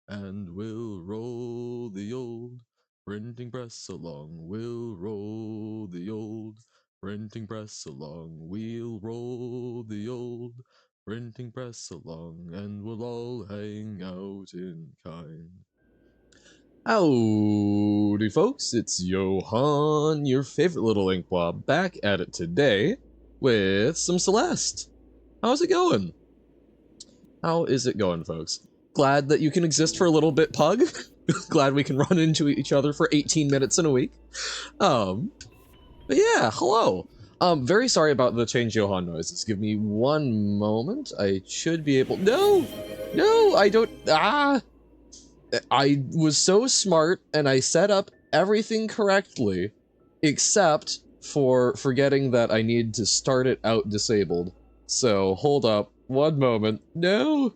and we'll roll the old printing press along. We'll roll the old printing press along. We'll roll the old printing press along, and we'll all hang out in kind. Howdy, folks, it's Johan, your favorite little inkblob, back at it today with some Celeste. How's it going? How is it going, folks? Glad that you can exist for a little bit, Pug. Glad we can run into each other for 18 minutes in a week. But yeah, hello. Very sorry about the change Johan noises. Give me one moment. I should be able... No, I don't... I was so smart and I set up everything correctly, except for forgetting that I need to start it out disabled. So hold up, one moment. No,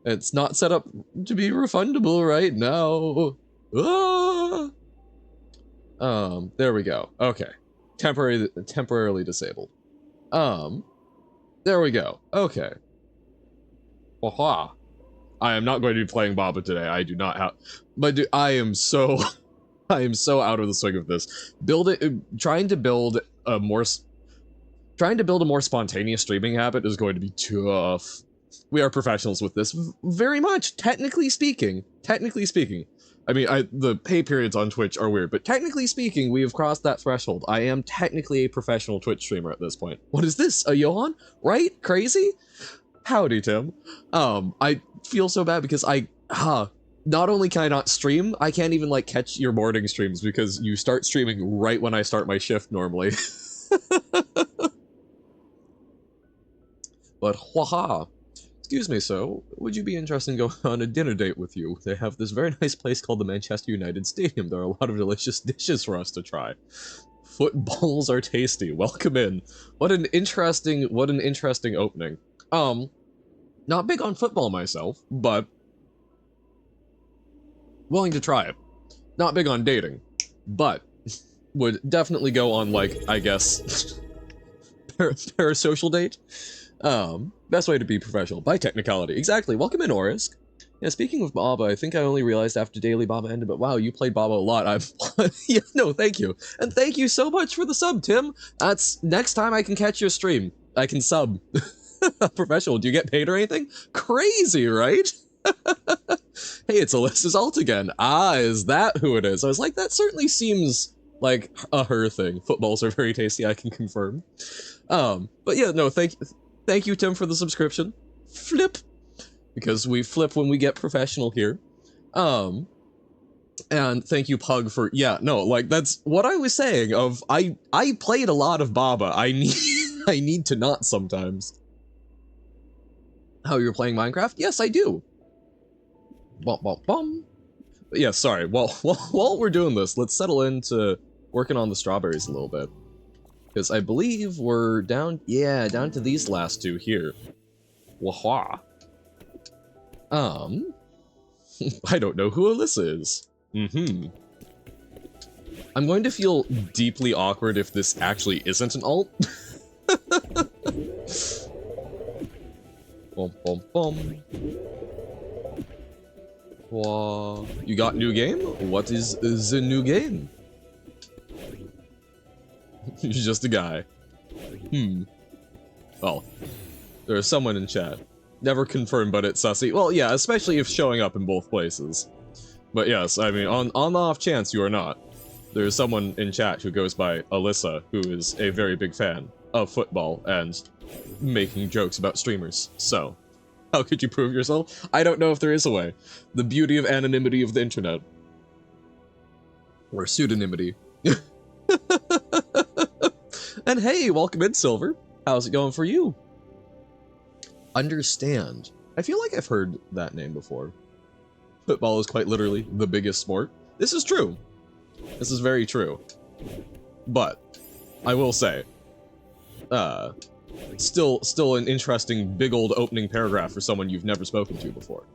it's not set up to be refundable right now. There we go. Okay, temporarily disabled. There we go. Okay. Waha. I am not going to be playing Baba today. I do not have, but dude, I am so out of the swing of this. Trying to build a more spontaneous streaming habit is going to be tough. We are professionals with this, very much. Technically speaking. I mean, the pay periods on Twitch are weird, but technically speaking, we have crossed that threshold. I am technically a professional Twitch streamer at this point. What is this? A Johan? Right? Crazy? Howdy, Tim. I feel so bad because not only can I not stream, I can't even like catch your morning streams because you start streaming right when I start my shift normally. But haha. Excuse me, so would you be interested in going on a dinner date with you? They have this very nice place called the Manchester United Stadium. There are a lot of delicious dishes for us to try. Footballs are tasty. Welcome in. What an interesting opening. Not big on football myself, but willing to try it. Not big on dating, but would definitely go on, like, I guess, parasocial date. Best way to be professional, by technicality. Exactly, welcome in, Orisk. Yeah, speaking of Baba, I think I only realized after Daily Baba ended, but wow, you played Baba a lot. Yeah, no, thank you. And thank you so much for the sub, Tim. That's, next time I can catch your stream, I can sub. Professional, do you get paid or anything? Crazy, right? Hey, it's Alyssa's alt again. Is that who it is? I was like, that certainly seems like a her thing. Footballs are very tasty, I can confirm. But yeah, no, thank you, Tim, for the subscription. Flip! Because we flip when we get professional here. And thank you, Pug, for, yeah, no, like, that's what I was saying of, I played a lot of Baba. I need to not sometimes. How, you're playing Minecraft? Yes, I do. Bum, bum, bum. But yeah, sorry. Well, while we're doing this, let's settle into working on the strawberries a little bit. Because I believe we're down to these last two here. Wah-wah. I don't know who Alyssa is. I'm going to feel deeply awkward if this actually isn't an alt. Bum, bum, bum. Wow. You got new game? What is the new game? You're just a guy. Well, there's someone in chat. Never confirmed, but it's sussy. Well, yeah, especially if showing up in both places. But yes, I mean, on the off chance you are not, there's someone in chat who goes by Alyssa, who is a very big fan of football and making jokes about streamers. So, how could you prove yourself? I don't know if there is a way. The beauty of anonymity of the internet. Or pseudonymity. And hey, welcome in, Silver. How's it going for you? Understand. I feel like I've heard that name before. Football is quite literally the biggest sport. This is true. This is very true. But, I will say, still an interesting big old opening paragraph for someone you've never spoken to before.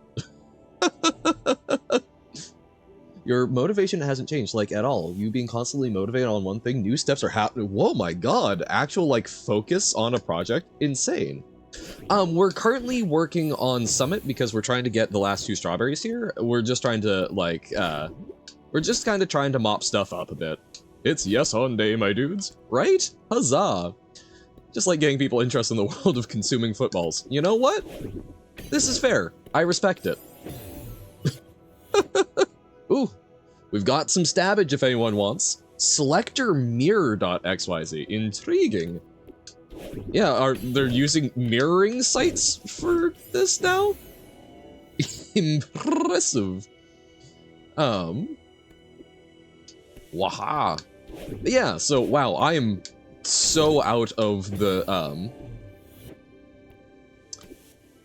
Your motivation hasn't changed, like, at all. You being constantly motivated on one thing, new steps are happening. Whoa, my god, actual, like, focus on a project? Insane. We're currently working on Summit because we're trying to get the last 2 strawberries here. We're just trying to, like, we're just kind of trying to mop stuff up a bit. It's yes on day, my dudes. Right? Huzzah! Just like getting people interested in the world of consuming footballs. You know what? This is fair. I respect it. Ooh, we've got some stabbage if anyone wants. Selector mirror.xyz. Intriguing. Yeah, they're using mirroring sites for this now? Impressive. Waha. Yeah, so wow, I am so out of the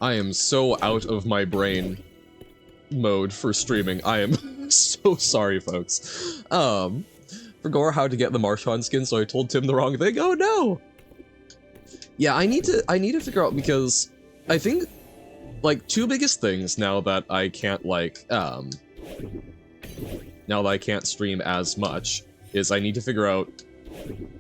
I am so out of my brain mode for streaming. I am so sorry, folks. Forgot how to get the Marshawn skin, so I told Tim the wrong thing. Oh no! Yeah, I need to figure out, because I think, like, 2 biggest things now that I can't, like, now that I can't stream as much, is I need to figure out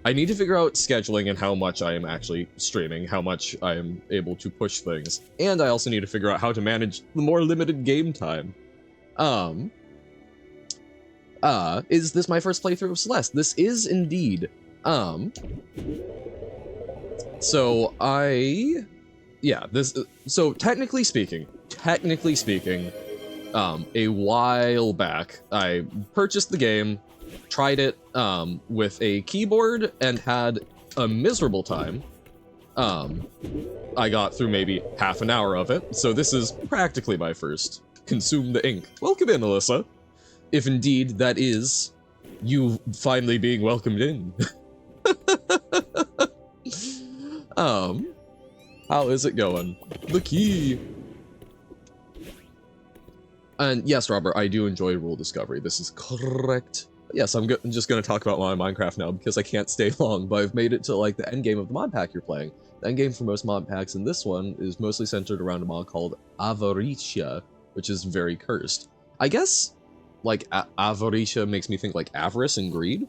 scheduling and how much I am actually streaming, how much I am able to push things, and I also need to figure out how to manage the more limited game time. Is this my first playthrough of Celeste? This is indeed. So technically speaking, a while back, I purchased the game, tried it, with a keyboard, and had a miserable time. I got through maybe half an hour of it, so this is practically my first consume the ink. Welcome in, Alyssa. If indeed that is you finally being welcomed in. How is it going? The key. And yes, Robert, I do enjoy rule discovery. This is correct. Yes, I'm just going to talk about my Minecraft now because I can't stay long, but I've made it to, like, the end game of the mod pack you're playing. The end game for most mod packs in this one is mostly centered around a mod called Avaricia, which is very cursed. I guess, like, Avaricia makes me think, like, avarice and greed.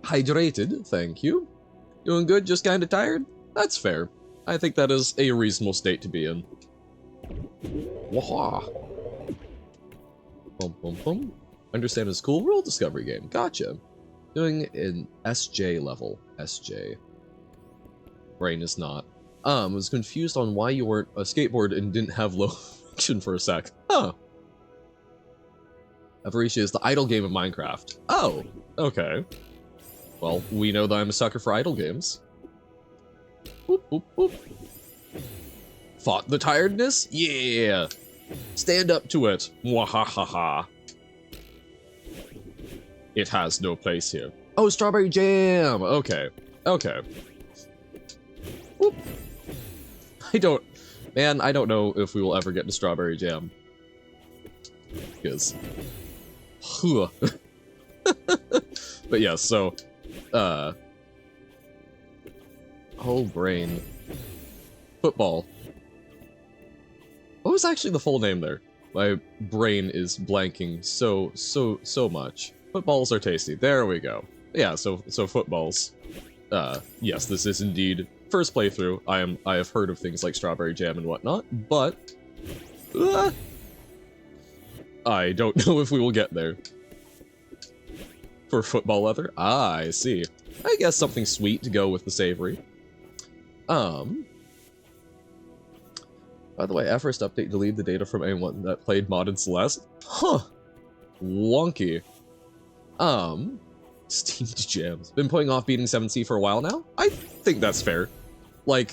Hydrated, thank you. Doing good, just kinda tired? That's fair. I think that is a reasonable state to be in. Waha. Bum bum bum. Understand it's a cool rule discovery game. Gotcha. Doing an SJ level. SJ. Brain is not. Was confused on why you weren't a skateboard and didn't have low function for a sec. Huh. Avaricia is the idle game of Minecraft. Oh, okay. Well, we know that I'm a sucker for idle games. Boop, boop, boop. Fought the tiredness? Yeah! Stand up to it. Mwahahaha. It has no place here. Oh, strawberry jam! Okay. Okay. Whoop. I don't know if we will ever get to strawberry jam. Because... But yeah, so... whole brain. Football. What was actually the full name there? My brain is blanking so much. Footballs are tasty. There we go. Yeah, so footballs. Yes, this is indeed first playthrough. I have heard of things like strawberry jam and whatnot, but I don't know if we will get there. For football leather? Ah, I see. I guess something sweet to go with the savory. By the way, at first update deleted the data from anyone that played modded Celeste. Huh. Wonky. Steamed jams. Been putting off beating 7C for a while now? I think that's fair. Like,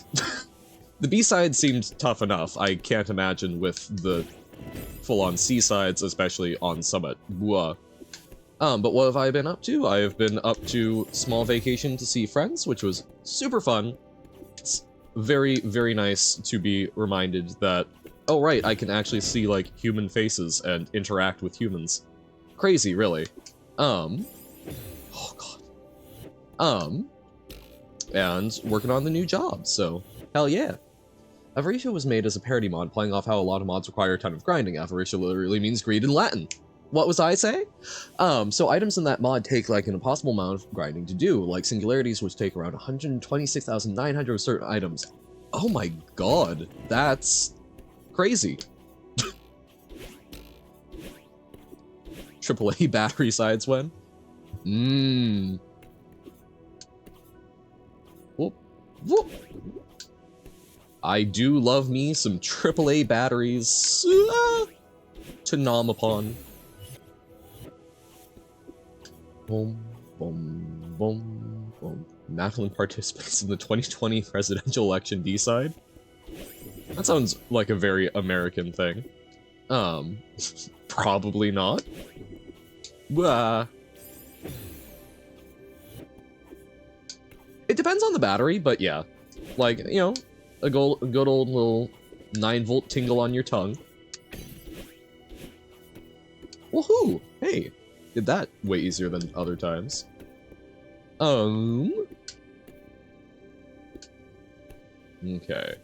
the B-side seemed tough enough. I can't imagine with the full-on C-sides, especially on Summit. Blah. But what have I been up to? I have been up to small vacation to see friends, which was super fun. It's very, very nice to be reminded that, oh right, I can actually see, like, human faces and interact with humans. Crazy, really. Oh god. And working on the new job, so hell yeah. Avaricia was made as a parody mod, playing off how a lot of mods require a ton of grinding. Avaricia literally means greed in Latin. What was I saying? So items in that mod take like an impossible amount of grinding to do, like singularities, which take around 126,900 certain items. Oh my god, that's crazy. AAA battery sides when? Whoop, whoop. I do love me some AAA batteries to nom upon. Boom, boom, boom, boom. Madeline participates in the 2020 presidential election D-side. That sounds like a very American thing. Probably not. It depends on the battery, but yeah. Like, you know, a good old little 9-volt tingle on your tongue. Woohoo! Hey, did that way easier than other times. Okay.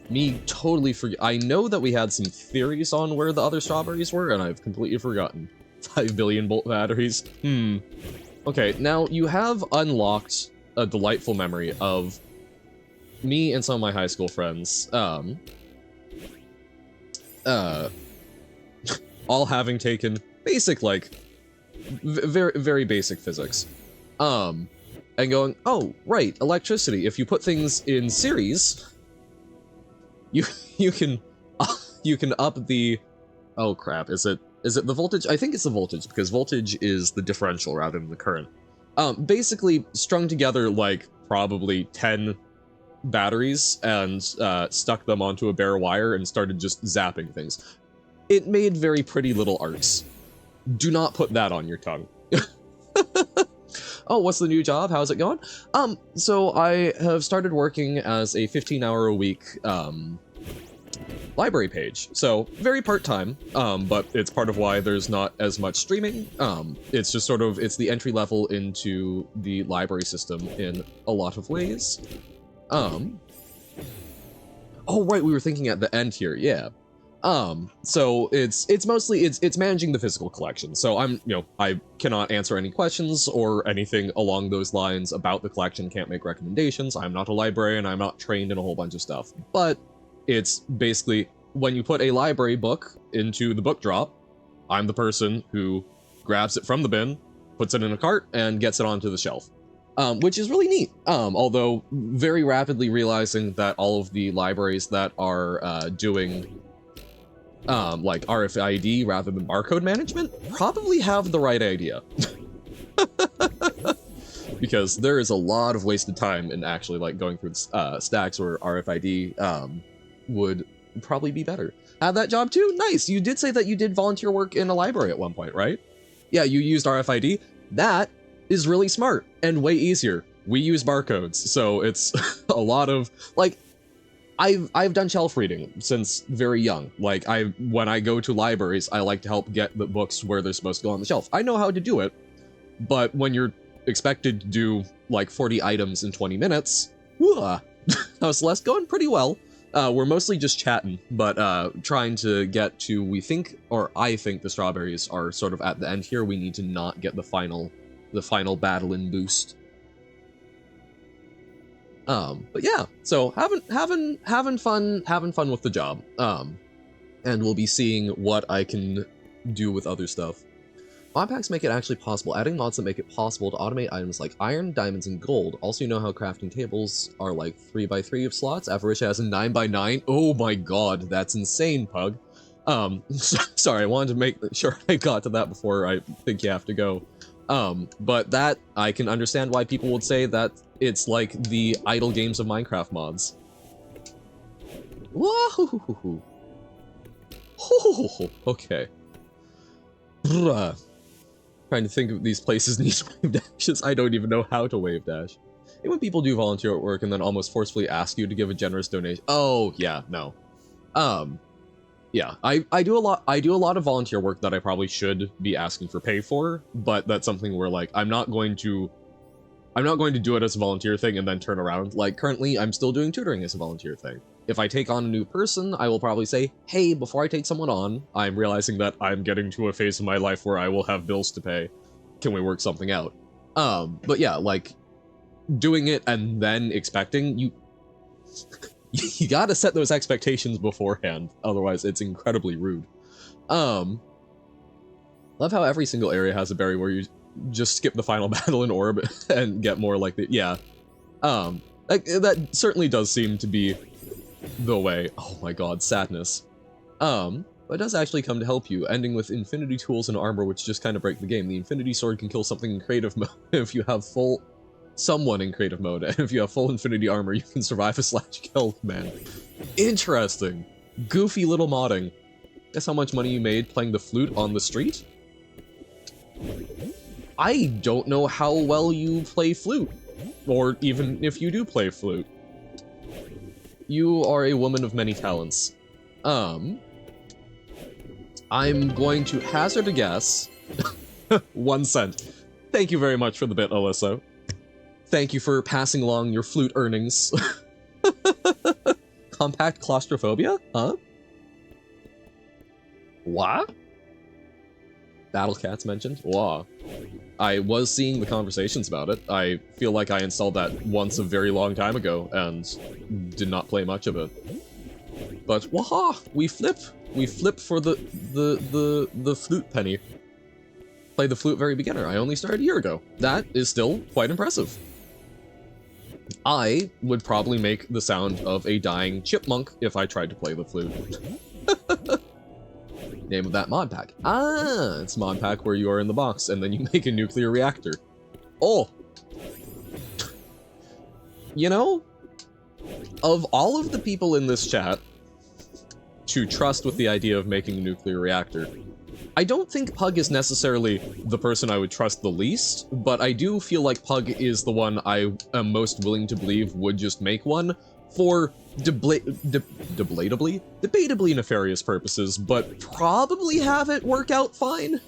Me totally forget. I know that we had some theories on where the other strawberries were, and I've completely forgotten. 5 billion volt batteries. Okay, now you have unlocked a delightful memory of me and some of my high school friends, all having taken basic, like, very basic physics. And going, oh, right, electricity. If you put things in series, you can up the, oh crap, is it the voltage? I think it's the voltage, because voltage is the differential rather than the current. Basically strung together like probably 10 batteries and stuck them onto a bare wire and started just zapping things. It made very pretty little arcs. Do not put that on your tongue. Oh, what's the new job? How's it going? So I have started working as a 15-hour-a-week library page. So very part-time, but it's part of why there's not as much streaming. It's just sort of, it's the entry level into the library system in a lot of ways. Oh right, we were thinking at the end here, yeah. So it's mostly, it's managing the physical collection. So I cannot answer any questions or anything along those lines about the collection, can't make recommendations. I'm not a librarian, I'm not trained in a whole bunch of stuff, but it's basically when you put a library book into the book drop, I'm the person who grabs it from the bin, puts it in a cart, and gets it onto the shelf. Which is really neat, although very rapidly realizing that all of the libraries that are doing like RFID rather than barcode management probably have the right idea. Because there is a lot of wasted time in actually like going through stacks where RFID would probably be better. Have that job too? Nice! You did say that you did volunteer work in a library at one point, right? Yeah, you used RFID. That is really smart and way easier. We use barcodes, so it's a lot of, like, I've done shelf reading since very young. Like, when I go to libraries, I like to help get the books where they're supposed to go on the shelf. I know how to do it, but when you're expected to do, like, 40 items in 20 minutes, how's Celeste going? Pretty well. We're mostly just chatting, but trying to get to, I think the strawberries are sort of at the end here. We need to not get the final battle and boost. But yeah, so having fun with the job. And we'll be seeing what I can do with other stuff. Mod packs make it actually possible. Adding mods that make it possible to automate items like iron, diamonds, and gold. Also, you know how crafting tables are like 3x3 of slots? Avarisha has a 9x9. Oh my god, that's insane, Pug. Sorry, I wanted to make sure I got to that before I think you have to go. But that, I can understand why people would say that it's like the idle games of Minecraft mods. Whoa! Okay. Trying to think of these places need wave dashes. I don't even know how to wave dash. And when people do volunteer at work and then almost forcefully ask you to give a generous donation. Oh, yeah, no. Yeah, I do a lot of volunteer work that I probably should be asking for pay for, but that's something where, like, I'm not going to do it as a volunteer thing and then turn around. Like, currently, I'm still doing tutoring as a volunteer thing. If I take on a new person, I will probably say, hey, before I take someone on, I'm realizing that I'm getting to a phase in my life where I will have bills to pay. Can we work something out? But yeah, like, doing it and then expecting, you gotta set those expectations beforehand, otherwise it's incredibly rude. Love how every single area has a berry where you just skip the final battle in orb and get more like the, yeah. That certainly does seem to be the way. Oh my god, sadness. But it does actually come to help you, ending with infinity tools and armor, which just kind of break the game. The infinity sword can kill something in creative mode if you have someone in creative mode, and if you have full infinity armor, you can survive a slash kill command. Interesting. Goofy little modding. Guess how much money you made playing the flute on the street? I don't know how well you play flute, or even if you do play flute. You are a woman of many talents. I'm going to hazard a guess. 1 cent. Thank you very much for the bit, Alyssa. Thank you for passing along your flute earnings. Compact claustrophobia? Huh? What? Battle Cats mentioned? Wow. I was seeing the conversations about it. I feel like I installed that once a very long time ago and did not play much of it. But waha! We flip for the flute penny. Play the flute very beginner. I only started a year ago. That is still quite impressive. I would probably make the sound of a dying chipmunk if I tried to play the flute. Name of that mod pack. Ah, it's mod pack where you are in the box and then you make a nuclear reactor. Oh! You know, of all of the people in this chat to trust with the idea of making a nuclear reactor, I don't think Pug is necessarily the person I would trust the least, but I do feel like Pug is the one I am most willing to believe would just make one for debatably nefarious purposes, but probably have it work out fine.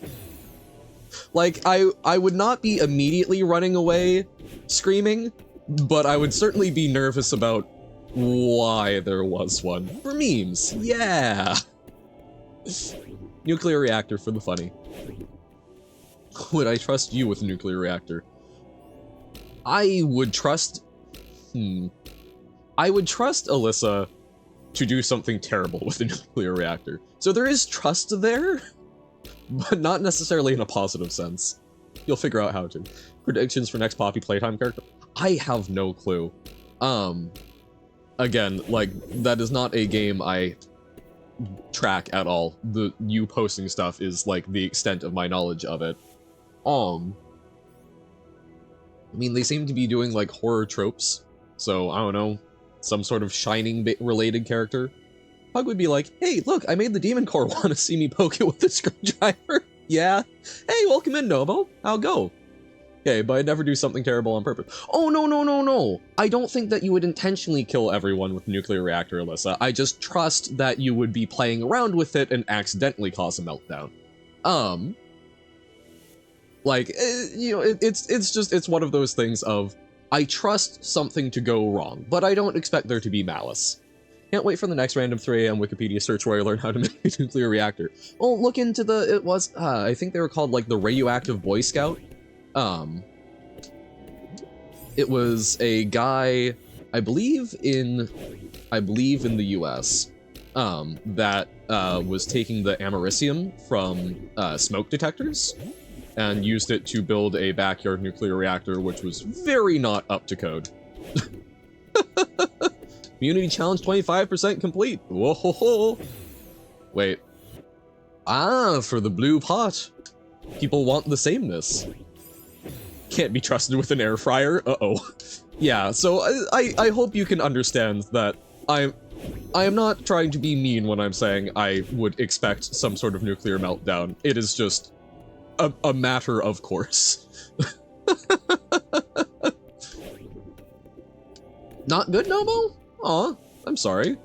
Like, I would not be immediately running away screaming, but I would certainly be nervous about why there was one. For memes, yeah! Nuclear reactor for the funny. Would I trust you with a nuclear reactor? I would trust... I would trust Alyssa to do something terrible with a nuclear reactor. So there is trust there, but not necessarily in a positive sense. You'll figure out how to. Predictions for next Poppy playtime character? I have no clue. Again, like, that is not a game I track at all. You posting stuff is, like, the extent of my knowledge of it. I mean, they seem to be doing, like, horror tropes, so, I don't know, some sort of Shining-related character. Pug would be like, hey, look, I made the Demon Core want to see me poke it with a screwdriver. Yeah. Hey, welcome in, Novo. How'll go? Okay, but I'd never do something terrible on purpose. Oh, no. I don't think that you would intentionally kill everyone with a nuclear reactor, Alyssa. I just trust that you would be playing around with it and accidentally cause a meltdown. Like, you know, it's one of those things of, I trust something to go wrong, but I don't expect there to be malice. Can't wait for the next random 3 AM Wikipedia search where I learn how to make a nuclear reactor. Well, look into I think they were called, like, the Radioactive Boy Scout. It was a guy, I believe in the US, that was taking the americium from smoke detectors and used it to build a backyard nuclear reactor, which was very not up to code. Community challenge 25% complete. Whoa. Wait. Ah, for the blue pot. People want the sameness. Can't be trusted with an air fryer. Uh-oh. Yeah, so I hope you can understand that I am not trying to be mean when I'm saying I would expect some sort of nuclear meltdown. It is just a matter of course. Not good, Nomo? Aw, I'm sorry.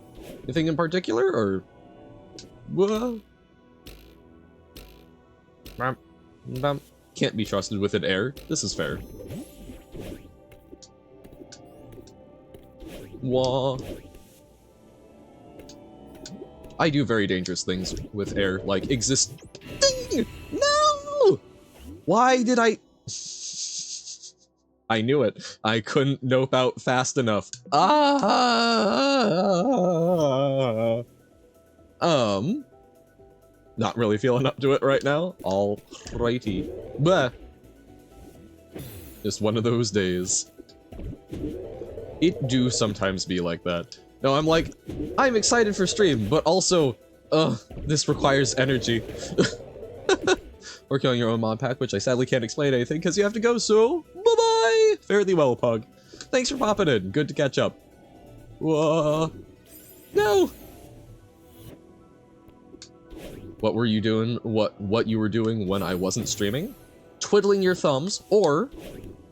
Anything in particular, or... Can't be trusted with an air. This is fair. Wah. I do very dangerous things with air, like exist. No! Why did I? I knew it. I couldn't nope out fast enough. Not really feeling up to it right now. Alrighty. Bleh. Just one of those days. It do sometimes be like that. No, I'm like, I'm excited for stream, but also, this requires energy. Working on your own mod pack, which I sadly can't explain anything because you have to go, so bye-bye! Fare thee well, Pug. Thanks for popping in. Good to catch up. Whoa. No! What were you doing? What you were doing when I wasn't streaming? Twiddling your thumbs, or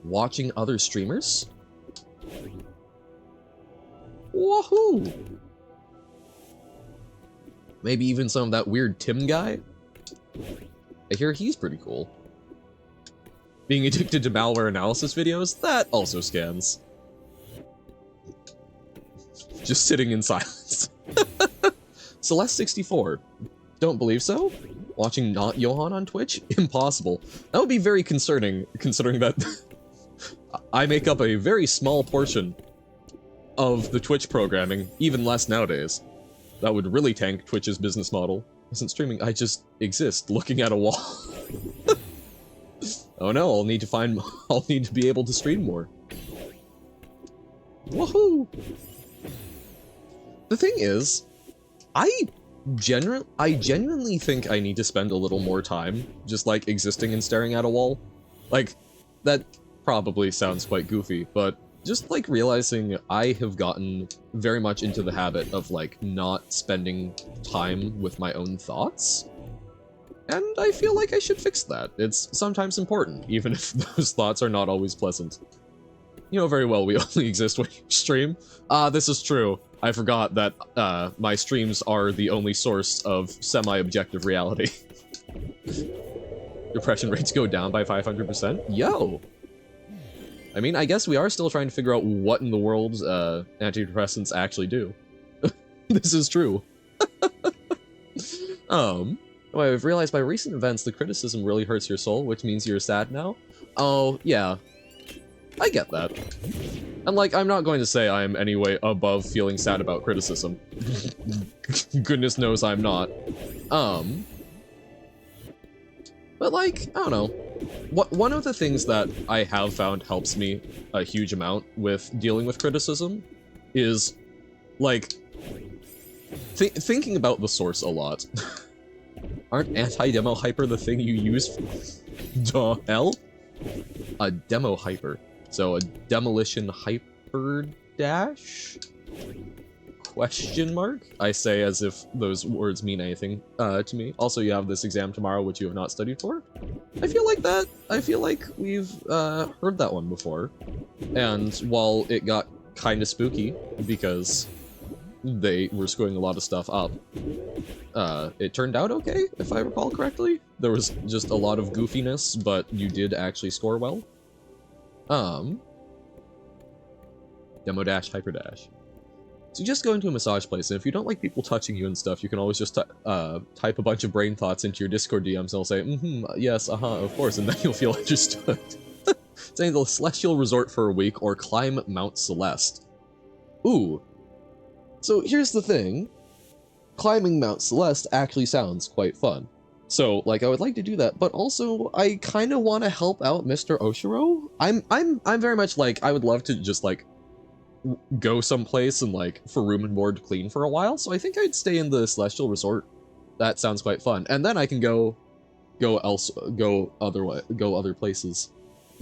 watching other streamers? Woohoo! Maybe even some of that weird Tim guy? I hear he's pretty cool. Being addicted to malware analysis videos? That also scans. Just sitting in silence. Celeste 64. Don't believe so? Watching not Johan on Twitch? Impossible. That would be very concerning, considering that I make up a very small portion of the Twitch programming, even less nowadays. That would really tank Twitch's business model. Isn't streaming, I just exist looking at a wall. Oh no, I'll need to be able to stream more. Woohoo! The thing is, I genuinely think I need to spend a little more time just like existing and staring at a wall. Like, that probably sounds quite goofy, but just like realizing I have gotten very much into the habit of like not spending time with my own thoughts. And I feel like I should fix that. It's sometimes important, even if those thoughts are not always pleasant. You know very well we only exist when you stream. This is true. I forgot that my streams are the only source of semi-objective reality. Depression rates go down by 500%? Yo! I mean, I guess we are still trying to figure out what in the world antidepressants actually do. This is true. Well, I've realized by recent events the criticism really hurts your soul, which means you're sad now. Oh, yeah. I get that. And like, I'm not going to say I am any way above feeling sad about criticism. Goodness knows I'm not. But like, I don't know. One of the things that I have found helps me a huge amount with dealing with criticism is, like, thinking about the source a lot. Aren't anti-demo hyper the thing you use? Duh hell? A demo hyper. So a demolition hyper dash? Question mark? I say as if those words mean anything to me. Also, you have this exam tomorrow, which you have not studied for. I feel like we've heard that one before. And while it got kind of spooky because they were screwing a lot of stuff up, it turned out okay, if I recall correctly. There was just a lot of goofiness, but you did actually score well. Demo dash, hyper dash. So just go into a massage place, and if you don't like people touching you and stuff, you can always just type a bunch of brain thoughts into your Discord DMs, and they'll say, yes, of course, and then you'll feel understood. Saying the Celestial Resort for a week, or climb Mount Celeste. Ooh. So here's the thing. Climbing Mount Celeste actually sounds quite fun. So, like, I would like to do that, but also, I kind of want to help out Mr. Oshiro. I'm very much like, I would love to just, like, go someplace and, like, for room and board to clean for a while, so I think I'd stay in the Celestial Resort. That sounds quite fun. And then I can go other places.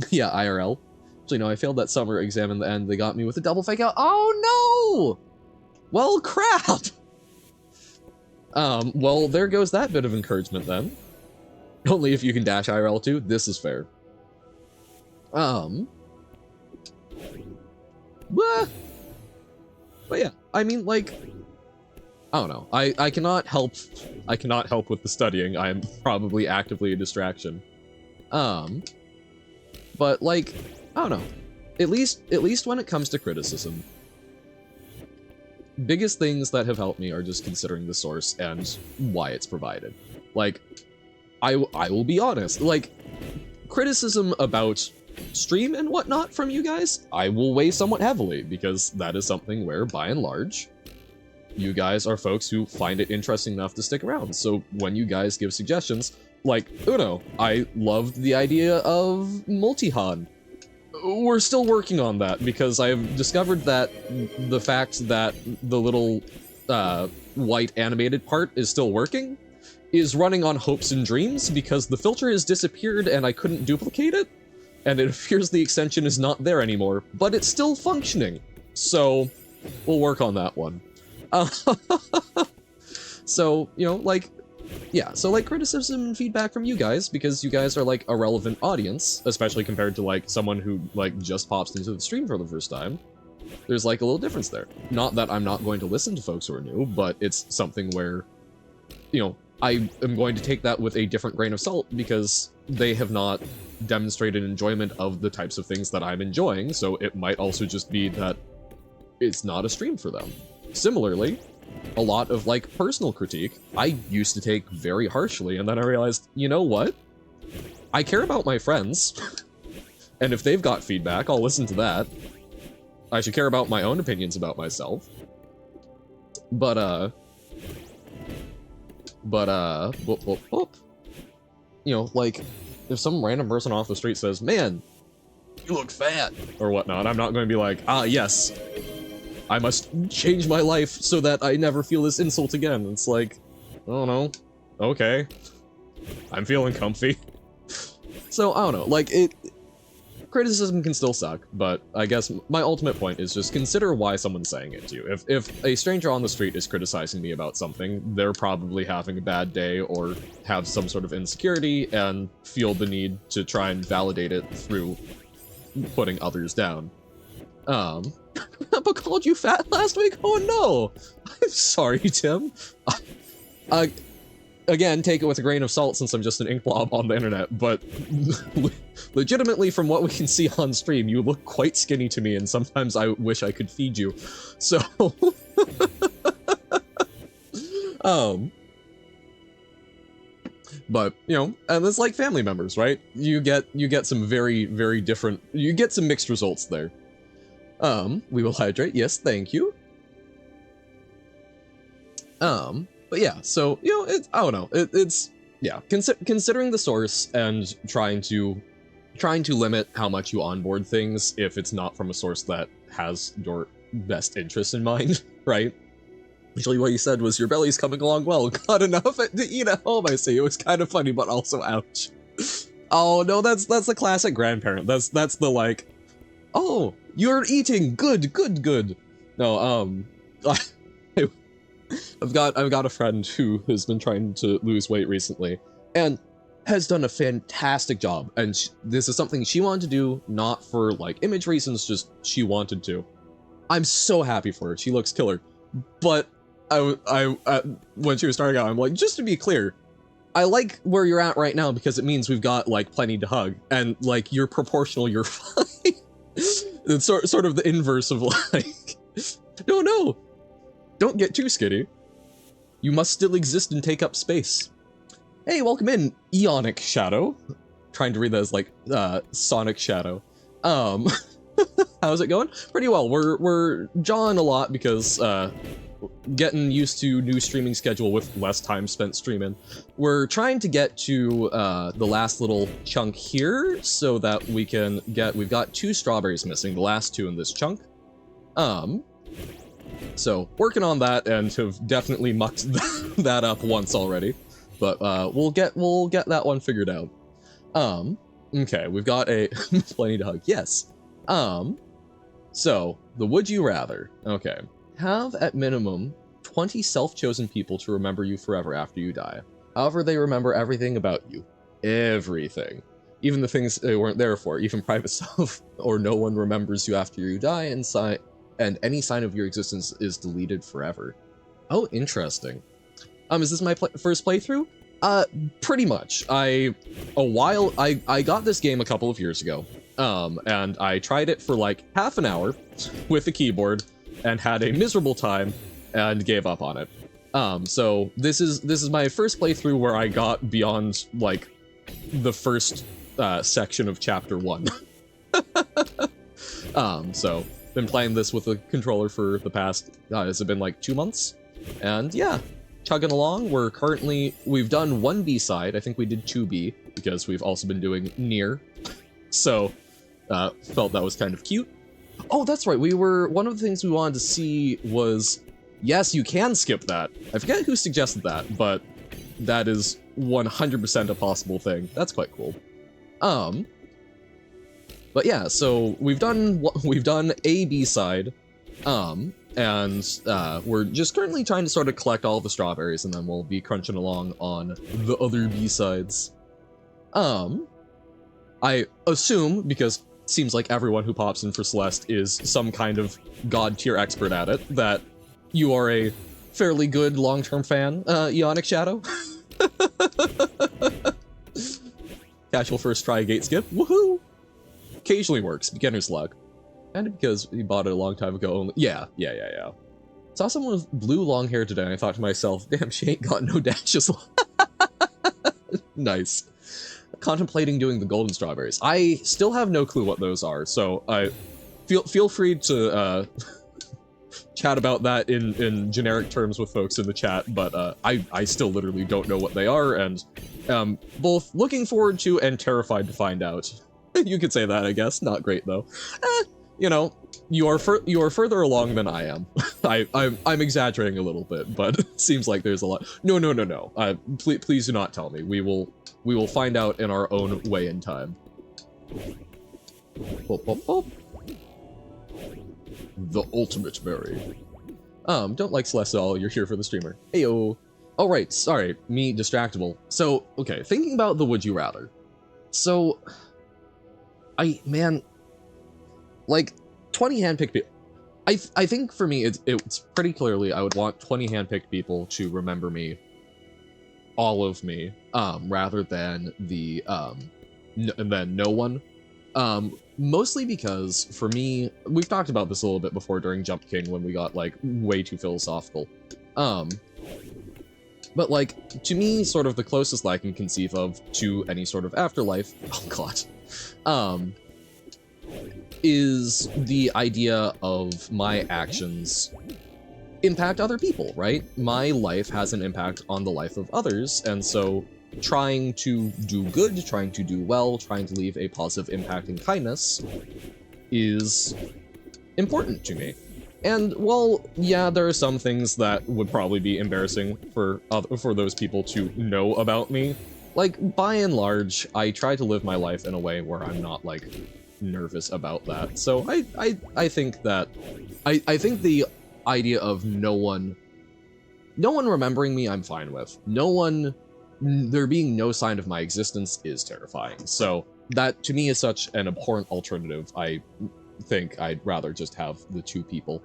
Yeah, IRL. Actually, no, I failed that summer exam in the end. They got me with a double fake out. Oh, no! Well, crap! Well, there goes that bit of encouragement then. Only if you can dash IRL too. This is fair. But yeah, I mean, like, I don't know. I cannot help with the studying. I am probably actively a distraction. But like, I don't know. At least when it comes to criticism, biggest things that have helped me are just considering the source and why it's provided. Like, I will be honest, like, criticism about stream and whatnot from you guys, I will weigh somewhat heavily, because that is something where, by and large, you guys are folks who find it interesting enough to stick around. So when you guys give suggestions, like Uno, I loved the idea of multi-Han. We're still working on that, because I have discovered that the fact that the little white animated part is still working is running on hopes and dreams, because the filter has disappeared and I couldn't duplicate it, and it appears the extension is not there anymore, but it's still functioning. So we'll work on that one. So, you know, like, yeah, so like criticism and feedback from you guys, because you guys are like a relevant audience, especially compared to like someone who like just pops into the stream for the first time. There's like a little difference there. Not that I'm not going to listen to folks who are new, but it's something where, you know, I am going to take that with a different grain of salt, because they have not demonstrated enjoyment of the types of things that I'm enjoying, so it might also just be that it's not a stream for them. Similarly, a lot of like personal critique I used to take very harshly, and then I realized, you know what? I care about my friends, and if they've got feedback, I'll listen to that. I should care about my own opinions about myself. But you know, like, if some random person off the street says, "Man, you look fat," or whatnot, I'm not going to be like, "Ah, yes, I must change my life so that I never feel this insult again." It's like, I don't know. Okay. I'm feeling comfy. So, I don't know, like, criticism can still suck, but I guess my ultimate point is just consider why someone's saying it to you. If a stranger on the street is criticizing me about something, they're probably having a bad day or have some sort of insecurity and feel the need to try and validate it through putting others down. Papa called you fat last week? Oh no! I'm sorry, Tim. Again, take it with a grain of salt since I'm just an ink blob on the internet, but legitimately from what we can see on stream, you look quite skinny to me, and sometimes I wish I could feed you. So, but, you know, and it's like family members, right? You get some very, very different, you get some mixed results there. We will hydrate, yes, thank you. But yeah, so, you know, I don't know, it's, yeah, considering the source and trying to limit how much you onboard things if it's not from a source that has your best interest in mind, right? Actually, what you said was, your belly's coming along well, got enough to eat at home, I see. It was kind of funny, but also ouch. Oh, no, that's the classic grandparent. That's the, like, oh, you're eating, good. No, I've got a friend who has been trying to lose weight recently, and has done a fantastic job, and this is something she wanted to do, not for, like, image reasons, just she wanted to. I'm so happy for her, she looks killer, but I when she was starting out, I'm like, just to be clear, I like where you're at right now because it means we've got, like, plenty to hug, and, like, you're proportional, you're fine. It's sort of the inverse of, like, no, don't get too skinny. You must still exist and take up space. Hey, welcome in, Eonic Shadow. Trying to read that as, like, Sonic Shadow. How's it going? Pretty well. We're jawing a lot because, getting used to new streaming schedule with less time spent streaming. We're trying to get to, the last little chunk here so that we can we've got 2 strawberries missing, the last 2 in this chunk. So, working on that, and have definitely mucked that up once already. But, we'll get that one figured out. Okay, we've got plenty to hug, yes. So, the would you rather. Okay. Have, at minimum, 20 self-chosen people to remember you forever after you die. However, they remember everything about you. Everything. Even the things they weren't there for, even private stuff. Or no one remembers you after you die, and any sign of your existence is deleted forever. Oh, interesting. Is this my first playthrough? Pretty much. I got this game a couple of years ago. And I tried it for like half an hour with the keyboard, and had a miserable time and gave up on it. So this is my first playthrough where I got beyond, like, the first section of chapter 1. So been playing this with a controller for the past, has it been like 2 months? And yeah, chugging along. We've done 1 B-side. I think we did 2 B, because we've also been doing Nier. So, felt that was kind of cute. Oh, that's right, one of the things we wanted to see was, yes, you can skip that. I forget who suggested that, but that is 100% a possible thing. That's quite cool. But yeah, so we've done a B-side, and we're just currently trying to sort of collect all the strawberries, and then we'll be crunching along on the other B-sides. I assume, because it seems like everyone who pops in for Celeste is some kind of god-tier expert at it, that you are a fairly good long-term fan, Ionic Shadow. Casual first try gate skip, woohoo! Occasionally works, beginner's luck. And because he bought it a long time ago only. Yeah. Saw someone with blue long hair today, and I thought to myself, damn, she ain't got no dashes. Nice. Contemplating doing the golden strawberries. I still have no clue what those are, so I feel free to chat about that in generic terms with folks in the chat, but I still literally don't know what they are, and both looking forward to and terrified to find out. You could say that, I guess. Not great, though. You know, you are further along than I am. I'm exaggerating a little bit, but it seems like there's a lot. No. Please do not tell me. We will find out in our own way in time. The ultimate berry. Don't like Celeste at all. You're here for the streamer. Heyo. Oh right, sorry, me distractible. So, okay, thinking about the would you rather. So, like 20 handpicked people. I think for me it's pretty clearly I would want 20 handpicked people to remember me, all of me, rather than the than no one. Mostly because for me, we've talked about this a little bit before during Jump King when we got like way too philosophical. But like to me, sort of the closest I can conceive of to any sort of afterlife, oh god, is the idea of my actions impact other people, right? My life has an impact on the life of others, and so trying to do good, trying to do well, trying to leave a positive impact and kindness is important to me. And while, yeah, there are some things that would probably be embarrassing for those people to know about me, like, by and large, I try to live my life in a way where I'm not, like, nervous about that. So I think that, I think the idea of no one remembering me, I'm fine with. There being no sign of my existence is terrifying. So that, to me, is such an abhorrent alternative. I think I'd rather just have the 2 people,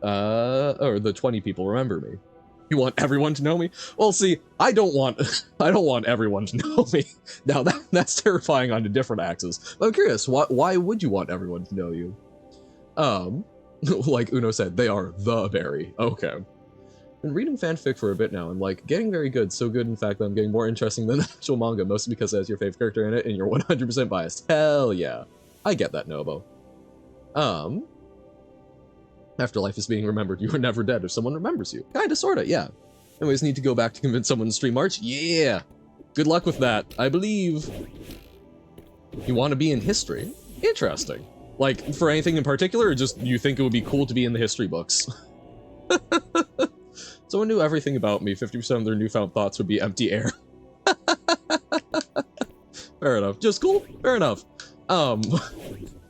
or the 20 people remember me. You want everyone to know me? Well, see, I don't want everyone to know me. Now that's terrifying on a different axis. But I'm curious, why would you want everyone to know you? Like Uno said, they are the berry. Okay. Been reading fanfic for a bit now, and like getting very good, so good in fact that I'm getting more interesting than the actual manga, mostly because it has your favorite character in it and you're 100% biased. Hell yeah. I get that, Nobo. Afterlife is being remembered. You are never dead if someone remembers you. Kinda, sorta, yeah. Anyways, need to go back to convince someone to stream March? Yeah! Good luck with that. I believe you want to be in history. Interesting. Like, for anything in particular, or just you think it would be cool to be in the history books? Someone knew everything about me. 50% of their newfound thoughts would be empty air. Fair enough. Just cool? Fair enough.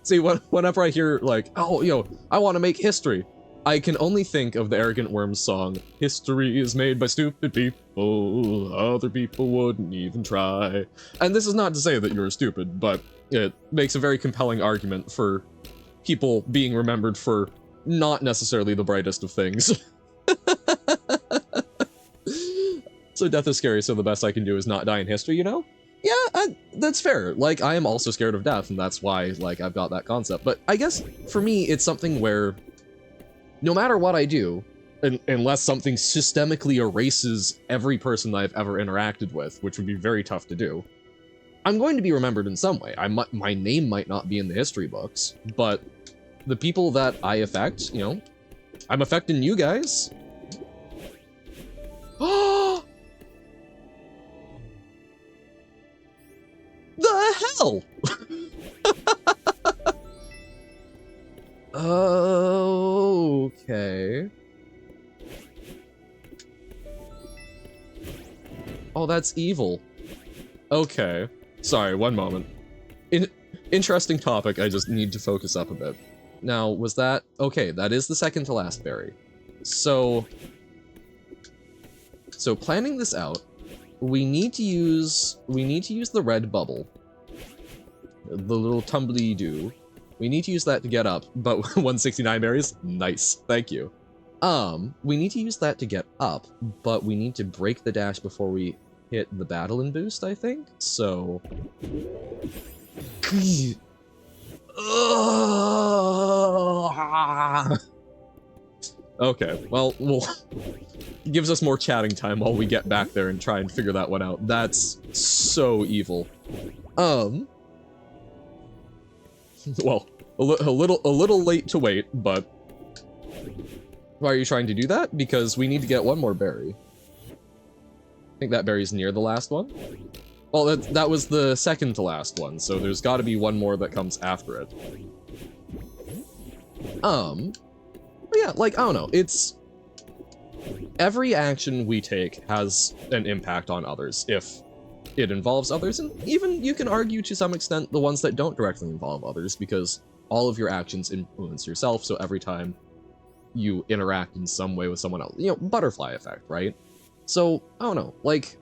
See, whenever I hear, like, oh, yo, I want to make history, I can only think of the Arrogant Worms song, history is made by stupid people, other people wouldn't even try. And this is not to say that you're stupid, but it makes a very compelling argument for people being remembered for not necessarily the brightest of things. So death is scary, so the best I can do is not die in history, you know? Yeah, that's fair. Like, I am also scared of death, and that's why, like, I've got that concept. But I guess, for me, it's something where no matter what I do, unless something systemically erases every person that I've ever interacted with, which would be very tough to do, I'm going to be remembered in some way. My name might not be in the history books, but the people that I affect, you know, I'm affecting you guys. Oh! The hell? Okay. Oh, that's evil. Okay. Sorry, one moment. Interesting topic, I just need to focus up a bit. Now, was that... Okay, that is the second to last berry. So planning this out, we need to use the red bubble. The little tumbly-doo. We need to use that to get up, but 169 berries? Nice, thank you. We need to use that to get up, but we need to break the dash before we hit the battle and boost, I think? So... Okay, well, gives us more chatting time while we get back there and try and figure that one out. That's so evil. Well, a little late to wait, but why are you trying to do that? Because we need to get one more berry. I think that berry's near the last one. Well, that was the second to last one, so there's got to be one more that comes after it. But yeah, like, I don't know, it's... Every action we take has an impact on others, if it involves others, and even, you can argue to some extent, the ones that don't directly involve others, because all of your actions influence yourself, so every time you interact in some way with someone else, you know, butterfly effect, right? So, I don't know, like...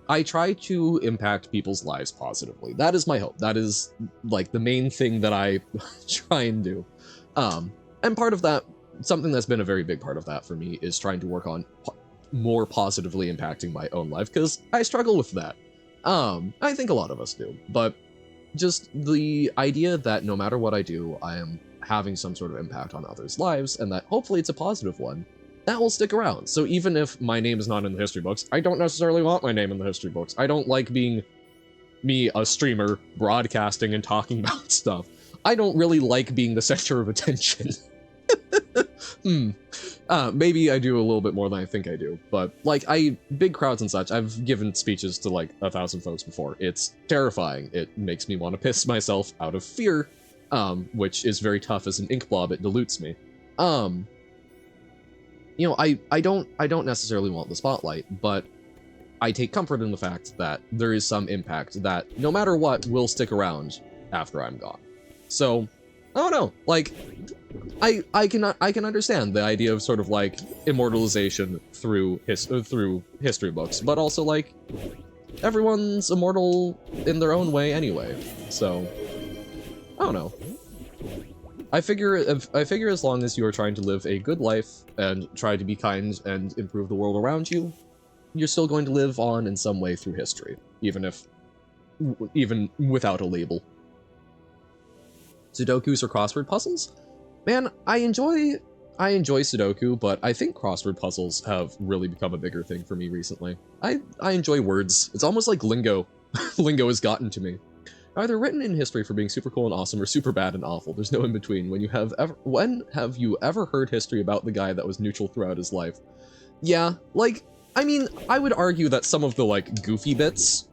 I try to impact people's lives positively. That is my hope. That is, like, the main thing that I try and do. And part of that, something that's been a very big part of that for me, is trying to work on more positively impacting my own life, because I struggle with that. I think a lot of us do, but just the idea that no matter what I do, I am having some sort of impact on others' lives, and that hopefully it's a positive one, that will stick around. So even if my name is not in the history books, I don't necessarily want my name in the history books. I don't like being me, a streamer, broadcasting and talking about stuff. I don't really like being the center of attention. Maybe I do a little bit more than I think I do, but like, big crowds and such, I've given speeches to like 1,000 folks before. It's terrifying. It makes me want to piss myself out of fear, which is very tough as an ink blob. It dilutes me. You know, I don't necessarily want the spotlight, but I take comfort in the fact that there is some impact that, no matter what, will stick around after I'm gone. So, I don't know, like, I can understand the idea of sort of like immortalization through history books, but also like everyone's immortal in their own way anyway. So, I don't know. I figure as long as you are trying to live a good life and try to be kind and improve the world around you, you're still going to live on in some way through history, even without a label. Sudokus or crossword puzzles? Man, I enjoy Sudoku, but I think crossword puzzles have really become a bigger thing for me recently. I enjoy words. It's almost like lingo. Lingo has gotten to me. Either written in history for being super cool and awesome, or super bad and awful. There's no in between. When have you ever heard history about the guy that was neutral throughout his life? Yeah, like, I mean, I would argue that some of the, like, goofy bits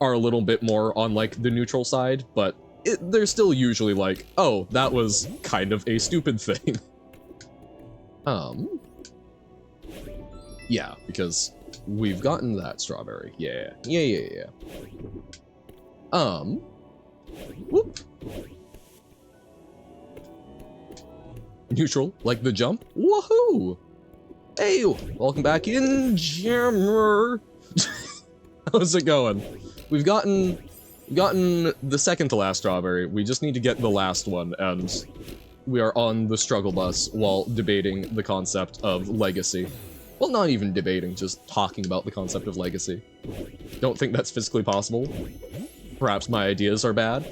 are a little bit more on, like, the neutral side, but they're still usually like, oh, that was kind of a stupid thing. Yeah, because we've gotten that strawberry. Yeah. Whoop. Neutral, like the jump. Woohoo! Hey, welcome back in, Jammer. How's it going? We've gotten the second to last strawberry. We just need to get the last one, and we are on the struggle bus while debating the concept of legacy. Well, not even debating, just talking about the concept of legacy. Don't think that's physically possible. Perhaps my ideas are bad.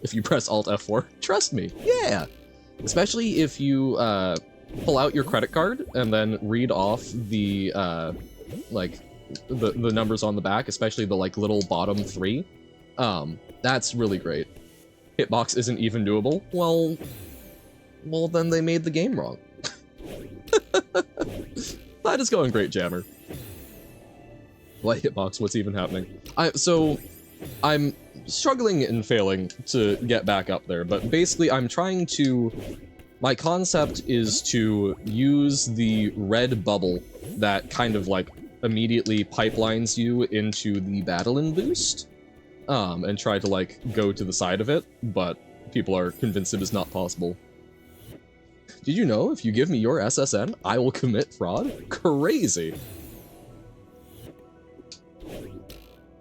If you press Alt F4, trust me, yeah! Especially if you, pull out your credit card and then read off the, like, the numbers on the back, especially the, like, little bottom 3. That's really great. Hitbox isn't even doable. Well, then they made the game wrong. That is going great, Jammer. What hitbox? What's even happening? So, I'm struggling and failing to get back up there, but basically I'm trying to... My concept is to use the red bubble that kind of, like, immediately pipelines you into the battling boost, and try to, like, go to the side of it, but people are convinced it is not possible. Did you know if you give me your SSN, I will commit fraud? Crazy!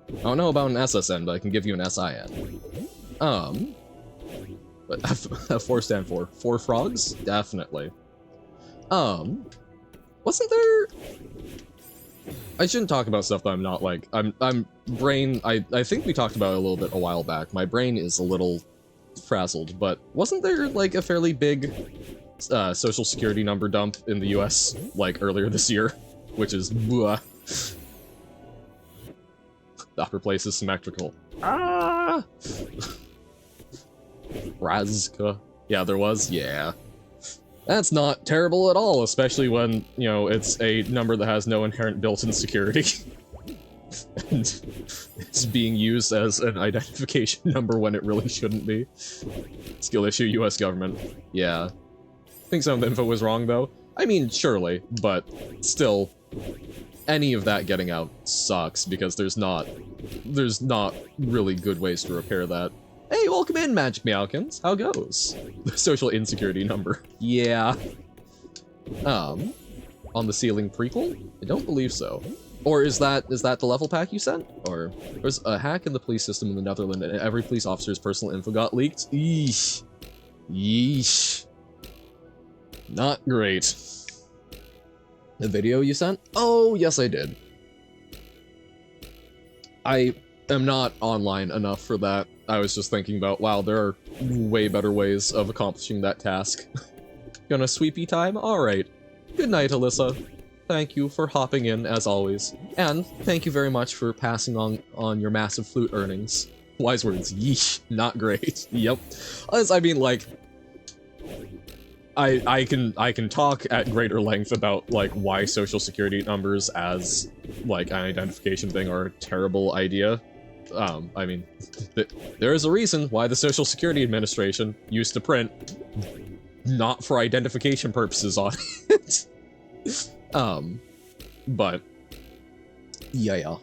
I don't know about an SSN, but I can give you an SIN. But F4 stand for 4 frogs? Definitely. Wasn't there... I shouldn't talk about stuff that I'm not, like, I think we talked about it a little bit a while back. My brain is a little frazzled, but wasn't there, like, a fairly big social security number dump in the US, like, earlier this year? Which is, blah. The upper place is symmetrical. Ah! Razka. Yeah, there was? Yeah. That's not terrible at all, especially when, you know, it's a number that has no inherent built-in security. And it's being used as an identification number when it really shouldn't be. Skill issue, US government. Yeah. I think some of the info was wrong, though. I mean, surely, but still, any of that getting out sucks, because there's not really good ways to repair that. Hey, welcome in, Magic Meowkins. How goes? The social insecurity number. Yeah. On the ceiling prequel? I don't believe so. Or is that the level pack you sent? Or there's a hack in the police system in the Netherlands and every police officer's personal info got leaked? Eesh. Yeesh. Not great. The video you sent? Oh, yes I did. I am not online enough for that. I was just thinking about, wow, there are way better ways of accomplishing that task. Gonna sweepy time? Alright. Good night, Alyssa. Thank you for hopping in, as always. And thank you very much for passing on your massive flute earnings. Wise words. Yeesh. Not great. Yep. As I mean, like... I can talk at greater length about, like, why social security numbers as, like, an identification thing are a terrible idea. I mean, there is a reason why the Social Security Administration used to print not for identification purposes on it. But yeah.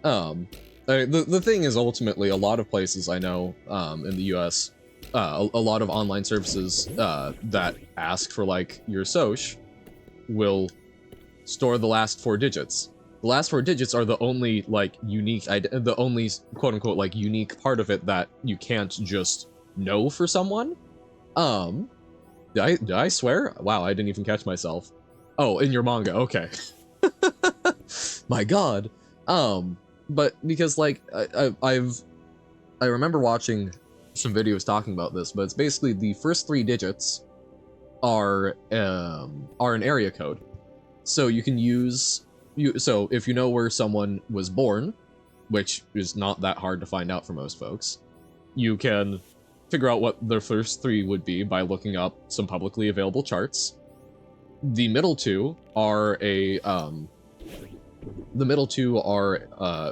The thing is, ultimately, a lot of places I know in the US, a lot of online services that ask for, like, your soch will store the last 4 digits. The last 4 digits are the only, like, the only quote-unquote, like, unique part of it that you can't just know for someone. Did I swear? Wow, I didn't even catch myself. Oh, in your manga, okay. My god. But because, like, I remember watching some videos talking about this, but it's basically the first 3 digits are an area code. So you can use... So if you know where someone was born, which is not that hard to find out for most folks, you can figure out what their first 3 would be by looking up some publicly available charts. The middle 2 are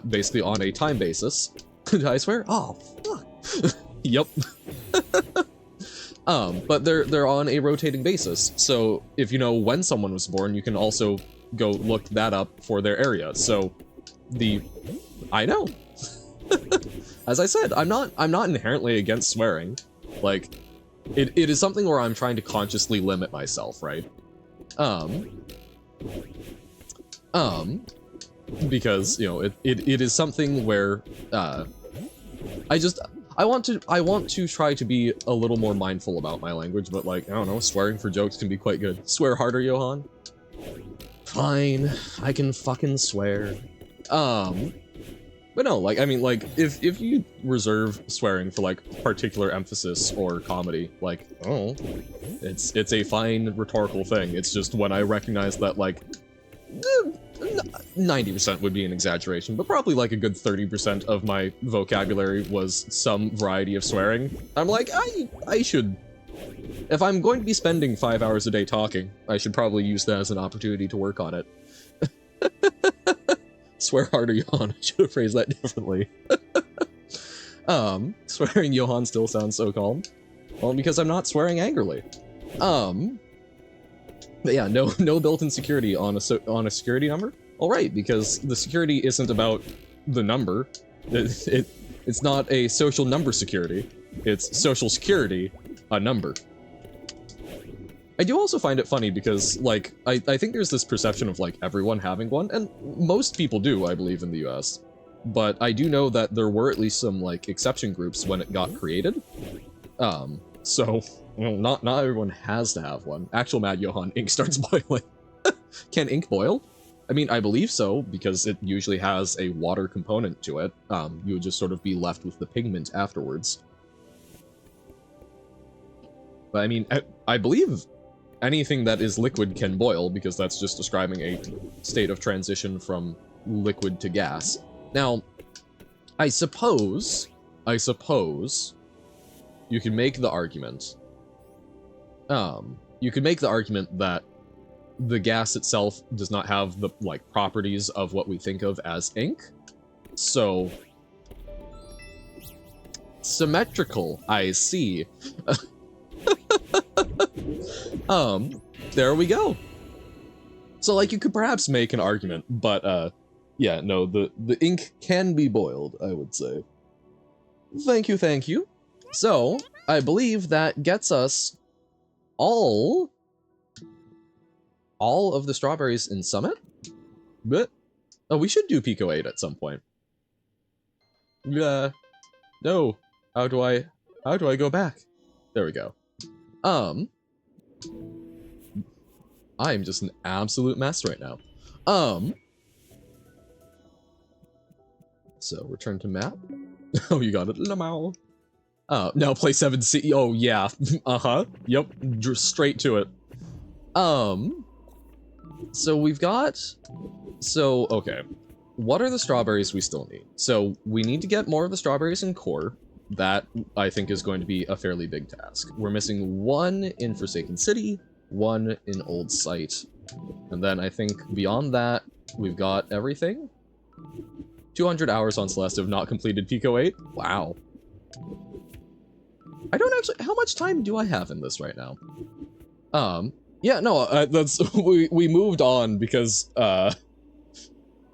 basically on a time basis. Did I swear? Oh, fuck. Yep. But they're on a rotating basis. So if you know when someone was born, you can also go look that up for their area. So I know. As I said, I'm not inherently against swearing. Like, it is something where I'm trying to consciously limit myself, right? Because, you know, it is something where I want to try to be a little more mindful about my language, but, like, I don't know, swearing for jokes can be quite good. Swear harder, Johan. Fine, I can fucking swear. But no, like, I mean, like, if you reserve swearing for, like, particular emphasis or comedy, like, oh, it's a fine rhetorical thing. It's just when I recognize that, like, 90% would be an exaggeration, but probably, like, a good 30% of my vocabulary was some variety of swearing. I'm like, I should... If I'm going to be spending 5 hours a day talking, I should probably use that as an opportunity to work on it. Swear harder, Johan. I should have phrased that differently. Swearing Johan still sounds so calm. Well, because I'm not swearing angrily. But yeah, no built-in security on a security number. All right, because the security isn't about the number. It's not a social number security. It's social security, a number. I do also find it funny because, like, I think there's this perception of, like, everyone having one, and most people do, I believe, in the US. But I do know that there were at least some, like, exception groups when it got created. So, you know, not everyone has to have one. Actual Mad Johan, ink starts boiling. Can ink boil? I mean, I believe so, because it usually has a water component to it. You would just sort of be left with the pigment afterwards. But I mean, I believe anything that is liquid can boil, because that's just describing a state of transition from liquid to gas. Now, I suppose you can make the argument, that the gas itself does not have the, like, properties of what we think of as ink. So, symmetrical, I see. There we go. So, like, you could perhaps make an argument, but, yeah, no, the ink can be boiled, I would say. Thank you, thank you. So, I believe that gets us all of the strawberries in Summit? But, oh, we should do Pico 8 at some point. No. How do I go back? There we go. I'm just an absolute mess right now. So, return to map. Oh, you got it. Lamau. No, play 7C. Oh, yeah. Uh-huh. Yep. Straight to it. So we've got... So, okay. What are the strawberries we still need? So, we need to get more of the strawberries in core. That, I think, is going to be a fairly big task. We're missing one in Forsaken City, one in Old Site. And then I think beyond that, we've got everything. 200 hours on Celeste have not completed Pico 8. Wow. I don't actually... How much time do I have in this right now? Yeah, no, that's... We moved on because,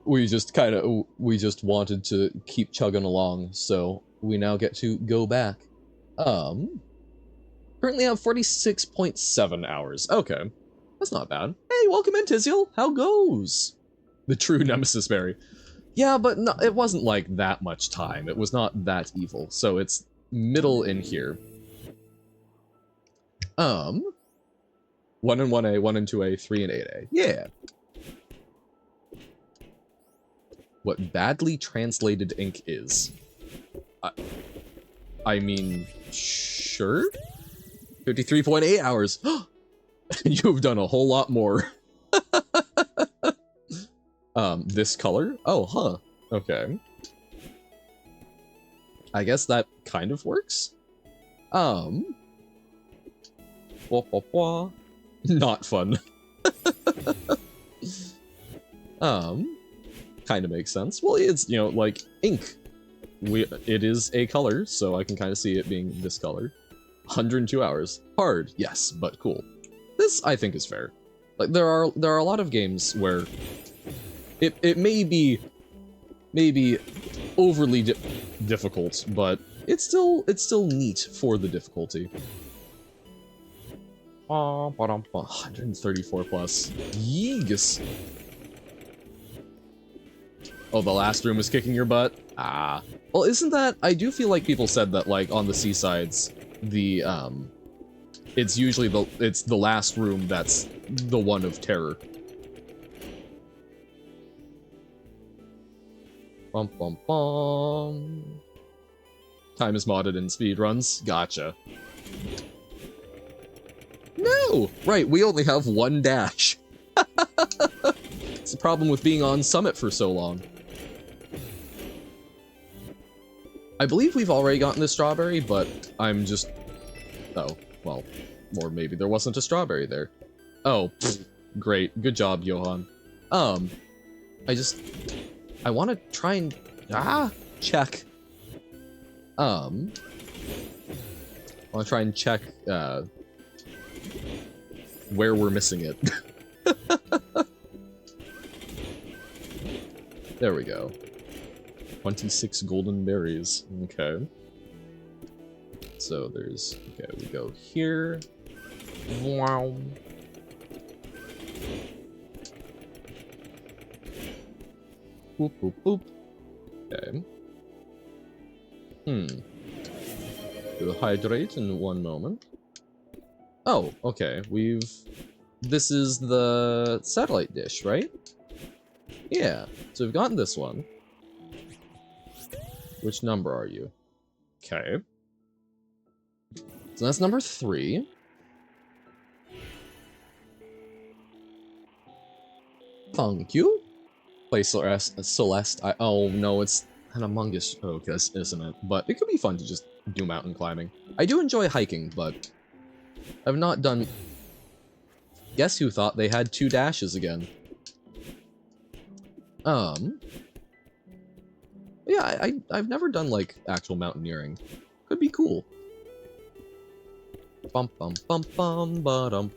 we just wanted to keep chugging along, so we now get to go back. Currently have 46.7 hours. Okay. That's not bad. Hey, welcome in, Tiziel. How goes? The true Nemesis Berry. Yeah, but no, it wasn't like that much time. It was not that evil. So it's middle in here. 1 and 1A, 1 and 2A, 3 and 8A. Yeah. What badly translated ink is. I mean, sure? 53.8 hours. You've done a whole lot more. This color? Oh, huh. Okay. I guess that kind of works. Wah, wah, wah. Not fun. Kind of makes sense. Well, it's, you know, like, ink. It is a color, so I can kind of see it being this color. 102 hours. Hard, yes, but cool. This, I think, is fair. Like, there are a lot of games where it may be overly difficult, but it's still neat for the difficulty. 134 plus. Yeegus. Oh, the last room is kicking your butt? Ah. Well, isn't that... I do feel like people said that, like, on the seasides, the, it's usually the last room that's the one of terror. Bum bum bum. Time is modded in speedruns. Gotcha. No! Right, we only have one dash. It's the problem with being on Summit for so long. I believe we've already gotten the strawberry, but I'm just... Oh, well, or maybe there wasn't a strawberry there. Oh, pfft, great. Good job, Johan. I want to try and... check. I want to try and check, where we're missing it. There we go. 26 golden berries. Okay. So there's... Okay, we go here. Wow. Boop, boop, boop. Okay. We'll hydrate in one moment. Oh, okay. This is the satellite dish, right? Yeah. So we've gotten this one. Which number are you? Okay. So that's number 3. Thank you. Play Celeste. Oh no, it's an Among Us focus, isn't it? But it could be fun to just do mountain climbing. I do enjoy hiking, but I've not done... Guess who thought they had 2 dashes again? Yeah, I've never done, like, actual mountaineering. Could be cool. Bum bum bum bum ba-dum.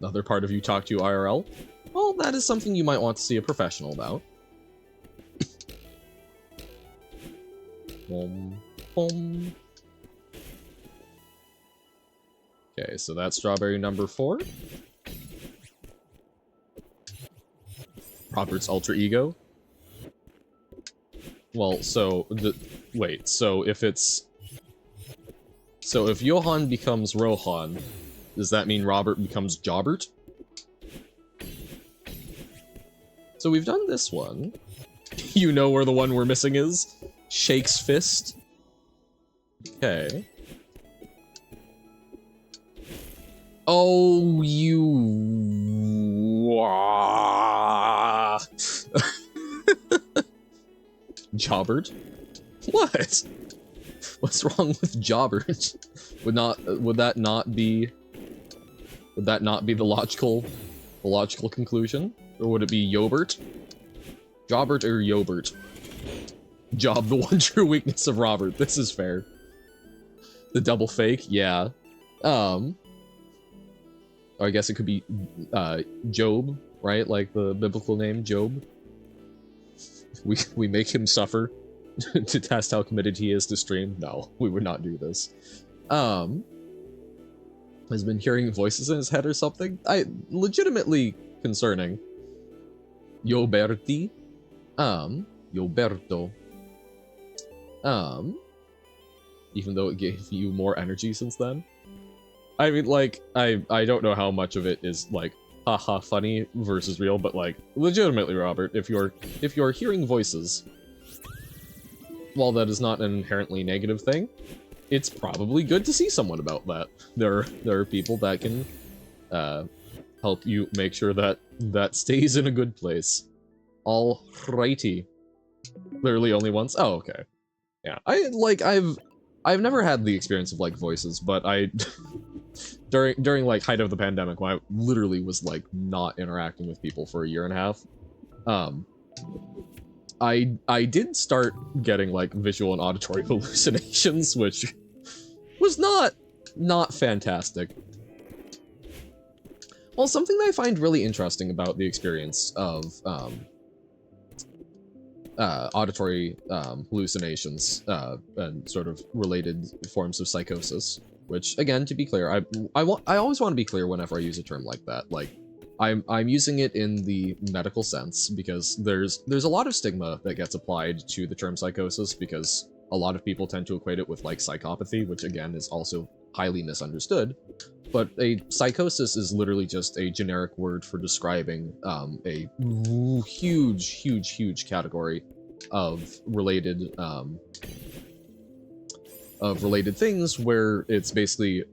Another part of you talk to IRL? Well, that is something you might want to see a professional about. Boom, boom. Okay, so that's strawberry number 4. Robert's alter ego. Well, so wait, so if Johan becomes Rohan, does that mean Robert becomes Jobbert? So we've done this one. You know where the one we're missing is? Shake's fist. Okay. Oh, you... Jobbert? What? What's wrong with Jobbert? Would that not be the logical conclusion? Or would it be Yobert? Jobbert or Yobert? Job, the one true weakness of Robert. This is fair. The double fake? Yeah. Or I guess it could be, Job, right? Like the biblical name, Job. We make him suffer to test how committed he is to stream. No, we would not do this. Has been hearing voices in his head or something? Legitimately concerning. Yoberti. Yoberto. Even though it gave you more energy since then. I mean, like, I don't know how much of it is, like, haha funny versus real, but, like, legitimately, Robert, if you're hearing voices, while that is not an inherently negative thing, it's probably good to see someone about that. There are people that can, help you make sure that stays in a good place. Alrighty. Literally only once? Oh, okay. Yeah, I've never had the experience of, like, voices, but during like height of the pandemic when I literally was like not interacting with people for a year and a half, I did start getting like visual and auditory hallucinations, which was not fantastic. Well, something that I find really interesting about the experience of auditory hallucinations and sort of related forms of psychosis. Which, again, to be clear, I always want to be clear whenever I use a term like that. Like, I'm using it in the medical sense because there's a lot of stigma that gets applied to the term psychosis because a lot of people tend to equate it with like psychopathy, which again is also highly misunderstood. But a psychosis is literally just a generic word for describing a huge category of related things where it's basically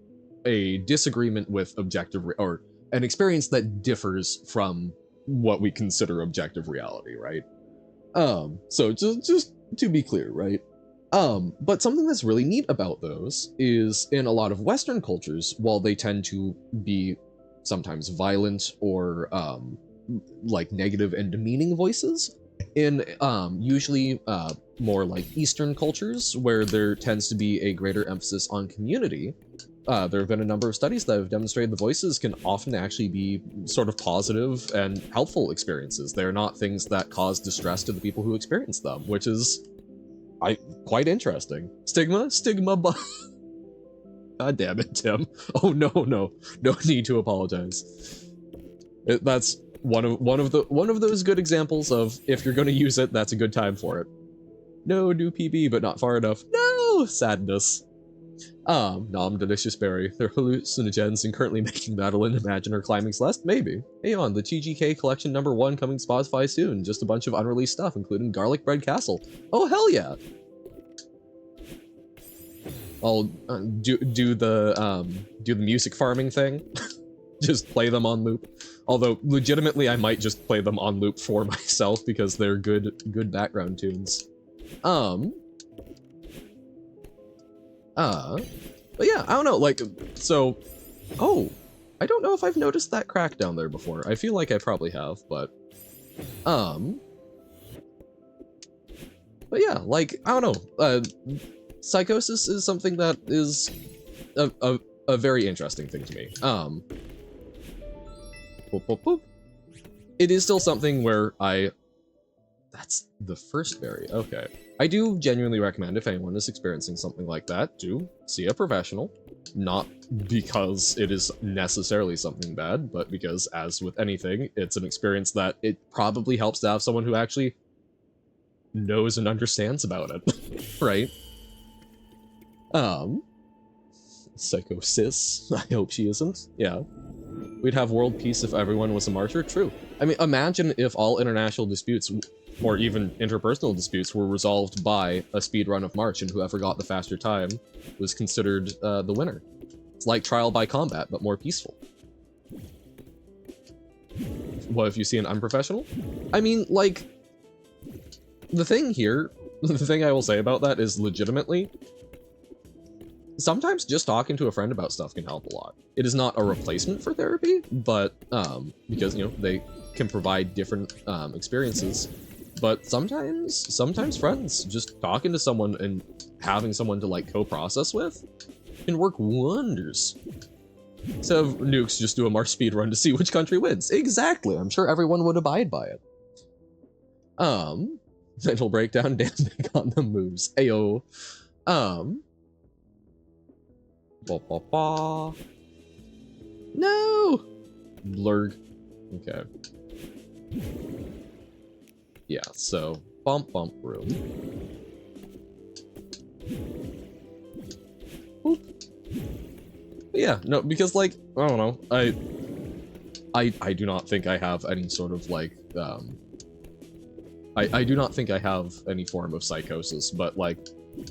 a disagreement with objective or an experience that differs from what we consider objective reality, right? So just to be clear, right? But something that's really neat about those is in a lot of Western cultures, while they tend to be sometimes violent or like negative and demeaning voices, in usually more like Eastern cultures where there tends to be a greater emphasis on community, there have been a number of studies that have demonstrated the voices can often actually be sort of positive and helpful experiences. They're not things that cause distress to the people who experience them, which is quite interesting. Stigma? God damn it, Tim. Oh no need to apologize. That's one of those good examples of if you're going to use it, that's a good time for it. No, do PB, but not far enough. No, sadness. Nom delicious berry. They're hallucinogens and currently making Madeline imagine her climbing Celeste? Maybe. Hey on, the TGK collection #1 coming to Spotify soon. Just a bunch of unreleased stuff, including Garlic Bread Castle. Oh hell yeah! I'll do the music farming thing. Just play them on loop. Although legitimately I might just play them on loop for myself because they're good background tunes. But yeah, I don't know, like, so, oh, I don't know if I've noticed that crack down there before. I feel like I probably have, but yeah, like, I don't know, psychosis is something that is a very interesting thing to me. Boop, boop, boop. It is still something where that's the first berry, okay. I do genuinely recommend if anyone is experiencing something like that, to see a professional. Not because it is necessarily something bad, but because, as with anything, it's an experience that it probably helps to have someone who actually knows and understands about it, right? Psychosis. I hope she isn't. Yeah. We'd have world peace if everyone was a martyr. True. I mean, imagine if all international disputes, or even interpersonal disputes, were resolved by a speed run of March, and whoever got the faster time was considered the winner. It's like trial by combat, but more peaceful. What if you see an unprofessional? I mean, like, the thing here, the thing I will say about that is legitimately, sometimes just talking to a friend about stuff can help a lot. It is not a replacement for therapy, but because, you know, they can provide different experiences. But sometimes friends, just talking to someone and having someone to like co-process with can work wonders. Instead of nukes, just do a March speed run to see which country wins. Exactly. I'm sure everyone would abide by it. Mental breakdown, damn big on the moves. Ayo. No! Blurg. Okay. Yeah, so bump room. Oop. Yeah, no, because like, I don't know, I do not think I have any sort of like, I do not think I have any form of psychosis, but like,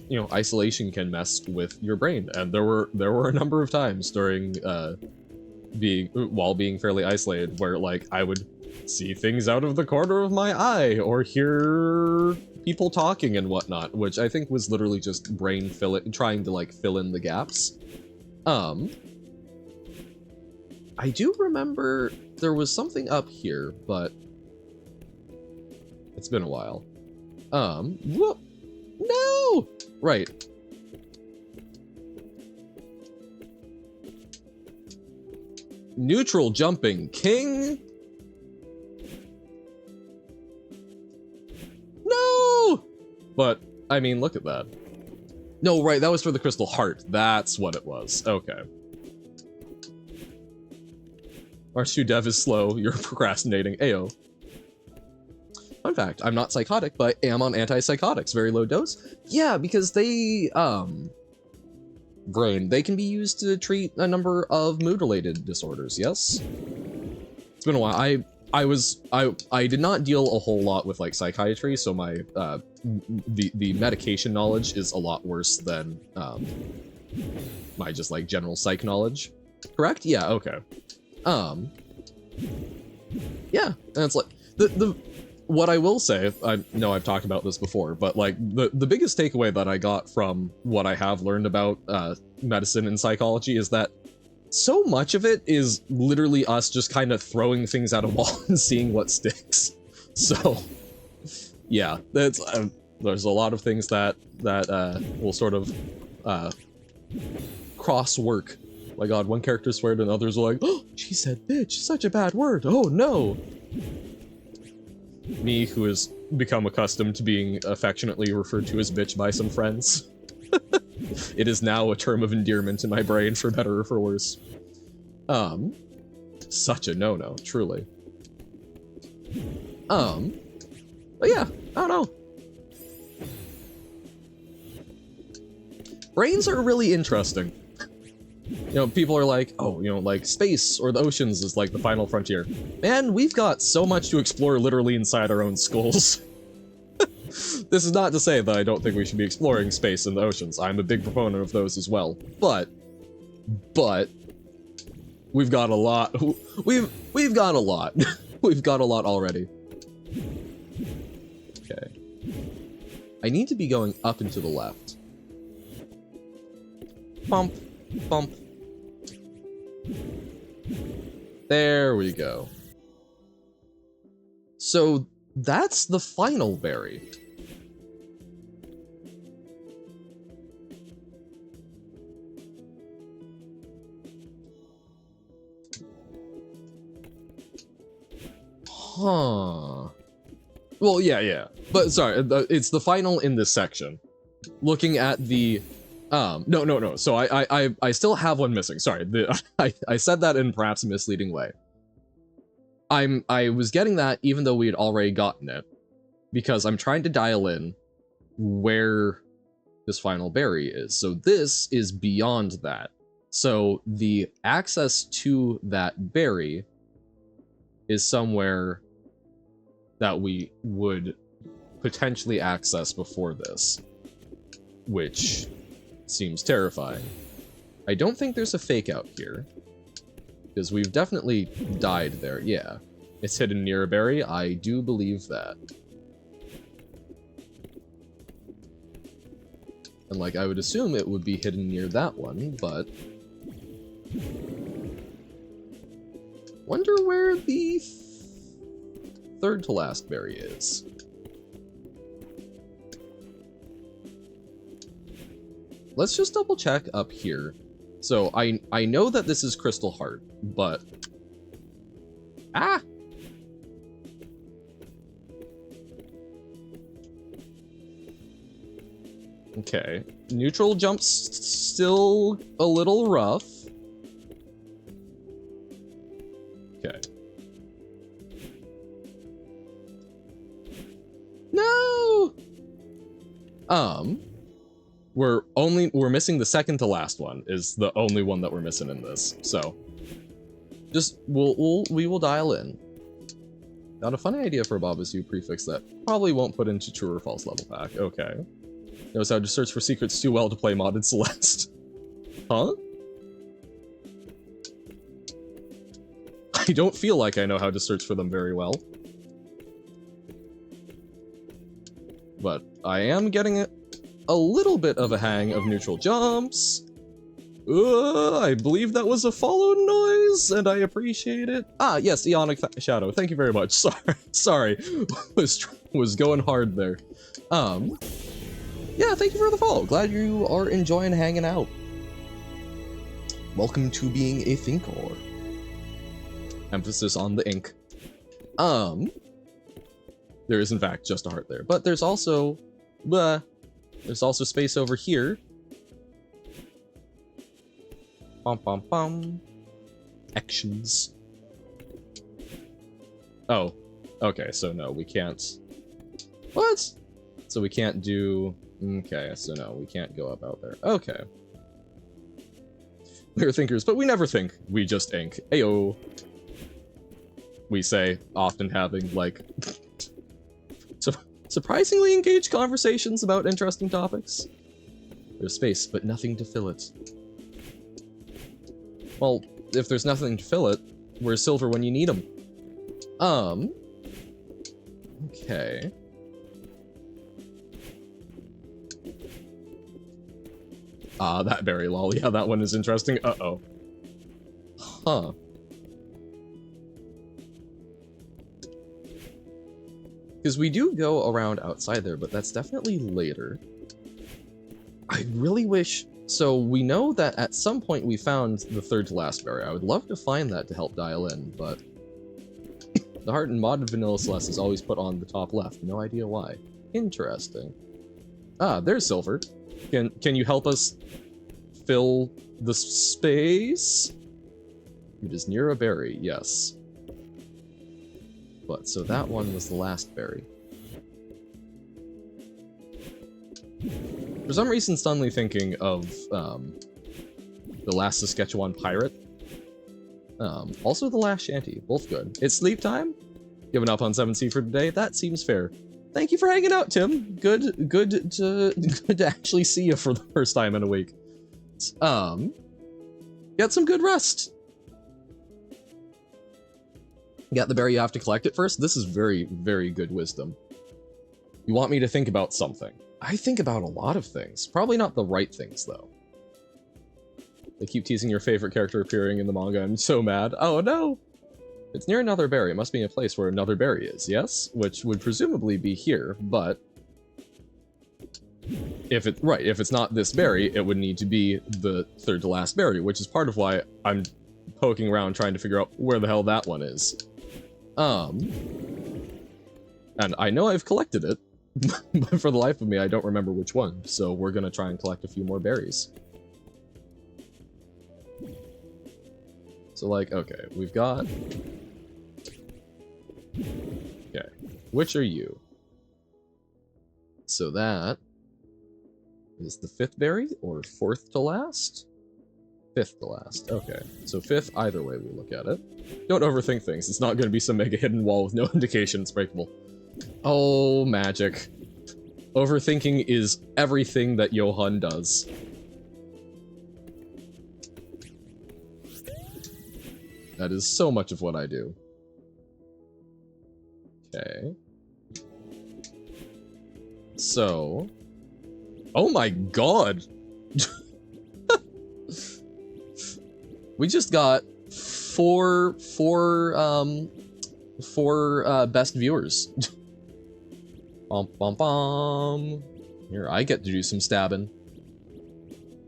you know, isolation can mess with your brain, and there were a number of times during while being fairly isolated where like I would see things out of the corner of my eye or hear people talking and whatnot, which I think was literally just brain trying to like fill in the gaps. I do remember there was something up here, but it's been a while. Whoop! No! Right. Neutral jumping king? No! But, I mean, look at that. No, right, that was for the crystal heart. That's what it was. Okay. R2 dev is slow. You're procrastinating. Ayo. Fun fact, I'm not psychotic, but I am on antipsychotics. Very low dose. Yeah, because they, brain, they can be used to treat a number of mood-related disorders, yes? It's been a while. I did not deal a whole lot with like psychiatry, so my the medication knowledge is a lot worse than my just like general psych knowledge. Correct? Yeah, okay. Yeah, and it's like the what I will say, I know I've talked about this before, but like the biggest takeaway that I got from what I have learned about medicine and psychology is that so much of it is literally us just kind of throwing things at a wall and seeing what sticks. So, yeah, that's there's a lot of things that will sort of cross work. My God, one character sweared and others were like, "Oh, she said bitch, such a bad word. Oh no." Me, who has become accustomed to being affectionately referred to as bitch by some friends. It is now a term of endearment in my brain, for better or for worse. Such a no-no, truly. But yeah, I don't know. Brains are really interesting. You know, people are like, oh, you know, like space or the oceans is like the final frontier. Man, we've got so much to explore literally inside our own skulls. This is not to say that I don't think we should be exploring space and the oceans. I'm a big proponent of those as well. But we've got a lot. We've got a lot. We've got a lot already. Okay. I need to be going up and to the left. Bump, bump. There we go. So that's the final berry. Huh. Well, yeah. But sorry, it's the final in this section. Looking at the no. So I still have one missing. Sorry, I said that in perhaps a misleading way. I was getting that even though we had already gotten it, because I'm trying to dial in where this final berry is. So this is beyond that. So the access to that berry is somewhere that we would potentially access before this, which seems terrifying. I don't think there's a fake out here, because we've definitely died there. Yeah, it's hidden near a berry. I do believe that. And like, I would assume it would be hidden near that one, but wonder where the third to last berry is. Let's just double check up here. So I know that this is Crystal Heart, but okay. Neutral jump's still a little rough. Okay. No! We're missing the second to last one, is the only one that we're missing in this. So just we will dial in. Got a funny idea for a Babazu prefix that probably won't put into true or false level pack. Okay. Knows how to search for secrets too well to play modded Celeste. Huh? I don't feel like I know how to search for them very well. But I am getting a little bit of a hang of neutral jumps. I believe that was a follow noise, and I appreciate it. Ah, yes, Ionic Shadow. Thank you very much. Sorry. Was going hard there. Yeah, thank you for the follow. Glad you are enjoying hanging out. Welcome to being a thinker. Emphasis on the ink. There is in fact just a heart there, but there's also space over here. Actions. Oh, okay, so no, we can't. What? So we can't do. Okay, so no, we can't go up out there. Okay. We're thinkers, but we never think. We just ink. Ayo. We say, often having, like, surprisingly engaged conversations about interesting topics. There's space, but nothing to fill it. Well, if there's nothing to fill it, where's silver when you need them? Okay. Ah, that berry lol. Yeah, that one is interesting. Uh-oh. Huh. Because we do go around outside there, but that's definitely later. I really wish... So, we know that at some point we found the third to last berry. I would love to find that to help dial in, but... the heart in modded vanilla Celeste is always put on the top left. No idea why. Interesting. Ah, there's silver. Can you help us fill the space? It is near a berry, yes. But, so that one was the last berry. For some reason, suddenly thinking of, the last Saskatchewan pirate. Also the last shanty, both good. It's sleep time? Giving up on 7C for today? That seems fair. Thank you for hanging out, Tim. Good to actually see you for the first time in a week. Get some good rest. Get the berry, you have to collect it first? This is very, very good wisdom. You want me to think about something. I think about a lot of things. Probably not the right things, though. They keep teasing your favorite character appearing in the manga. I'm so mad. Oh, no! It's near another berry. It must be in a place where another berry is, yes? Which would presumably be here, but... if it's not this berry, it would need to be the third to last berry, which is part of why I'm poking around trying to figure out where the hell that one is. And I know I've collected it, but for the life of me, I don't remember which one, so we're gonna try and collect a few more berries. So, like, okay, we've got... Okay, which are you? So that is the fifth berry, or fourth to last? Fifth to last, okay. So fifth, either way we look at it. Don't overthink things, it's not gonna be some mega hidden wall with no indication it's breakable. Oh, magic. Overthinking is everything that Johan does. That is so much of what I do. Okay. So... oh my god! We just got four best viewers. Bum bum bum. Here, I get to do some stabbing.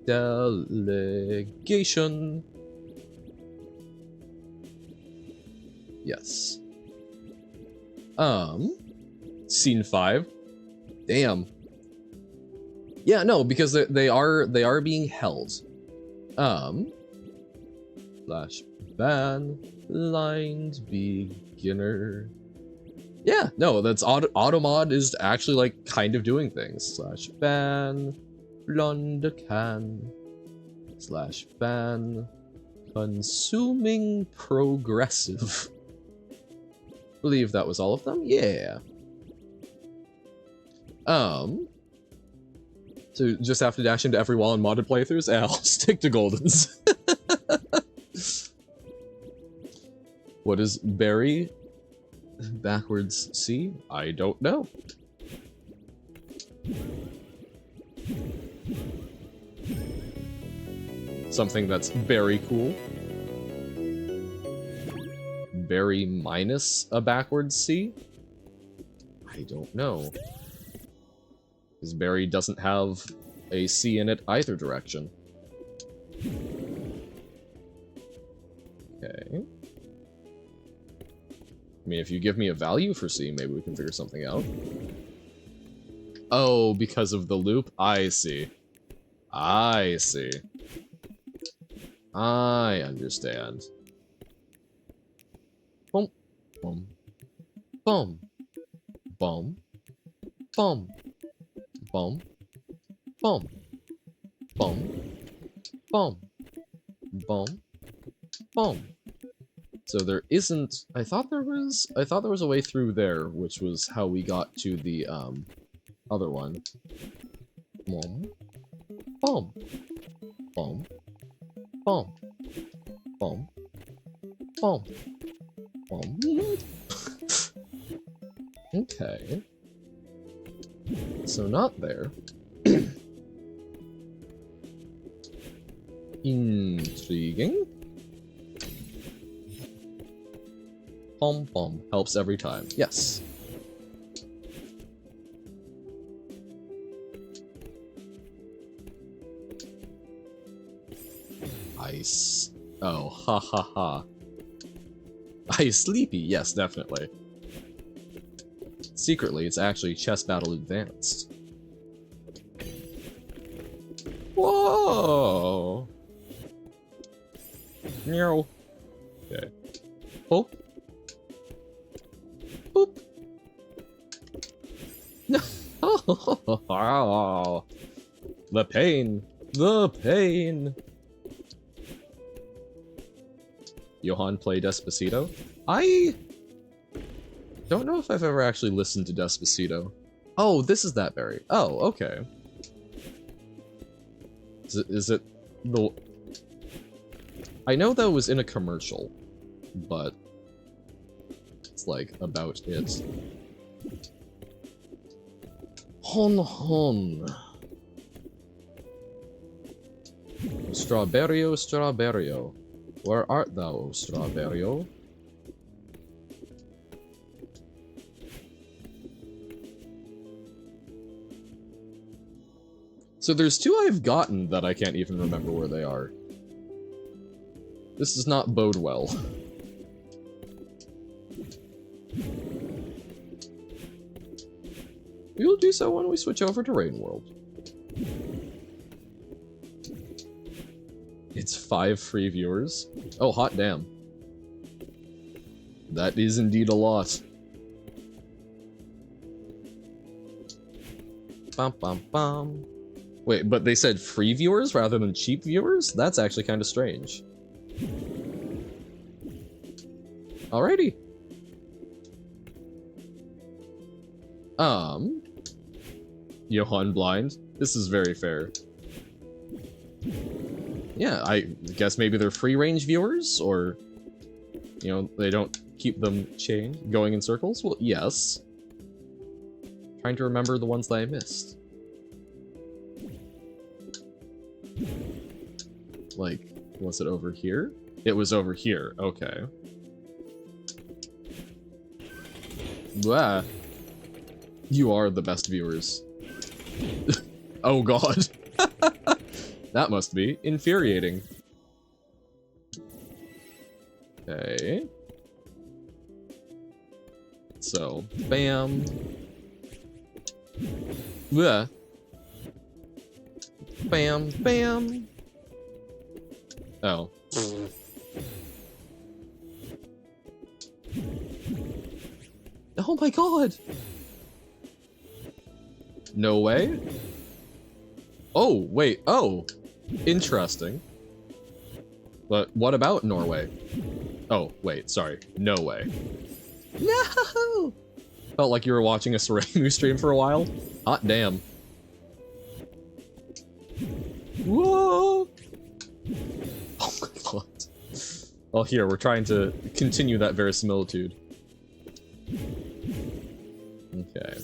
Delegation. Yes. Scene 5. Damn. Yeah, no, because they are being held. Slash ban blind beginner. Yeah, no, that's automod is actually like kind of doing things. Slash ban blonde can. Slash ban consuming progressive. Believe that was all of them? Yeah. So just have to dash into every wall in modded playthroughs? I'll stick to Goldens. What is berry backwards C? I don't know. Something that's very cool. Berry minus a backwards C? I don't know. Because berry doesn't have a C in it either direction. Okay. I mean, if you give me a value for C, maybe we can figure something out. Oh, because of the loop? I see. I see. I understand. Boom. Boom. Boom. Boom. Boom. Boom. Boom. Boom. Boom. Boom. Boom. So there isn't... I thought there was a way through there, which was how we got to the, other one. Boom. Boom. Boom. Boom. Boom. Boom. Boom. Okay. So not there. Intriguing. Pom pom helps every time. Yes. Ice. Oh, ha ha ha. Ice sleepy. Yes, definitely. Secretly, it's actually chess battle advanced. Whoa! Meow. Okay. Oh. Boop. No. Oh. The pain. The pain. Johan play Despacito? I don't know if I've ever actually listened to Despacito. Oh, this is that berry. Oh, okay. Is it the... I know that was in a commercial, but it's like about it. Hon hon. Strawberrio, strawberrio. Where art thou, strawberrio? So there's two I've gotten that I can't even remember where they are. This does not bode well. We will do so when we switch over to Rain World. It's 5 free viewers? Oh, hot damn. That is indeed a lot. Bum bum bum. Wait, but they said free viewers rather than cheap viewers? That's actually kind of strange. Alrighty. Johan Blind. This is very fair. Yeah, I guess maybe they're free-range viewers, or, you know, they don't keep them chained, going in circles? Well, yes. Trying to remember the ones that I missed. Like, was it over here? It was over here, okay. Blah. You are the best viewers. Oh god. That must be infuriating. Okay. So, bam. Blah. Bam, bam. Oh. Oh my god! No way? Oh, wait, oh! Interesting. But what about Norway? Oh, wait, sorry. No way. No! Felt like you were watching a Soremu stream for a while. Hot damn. Whoa! Oh my god. Well, here, we're trying to continue that verisimilitude. Okay.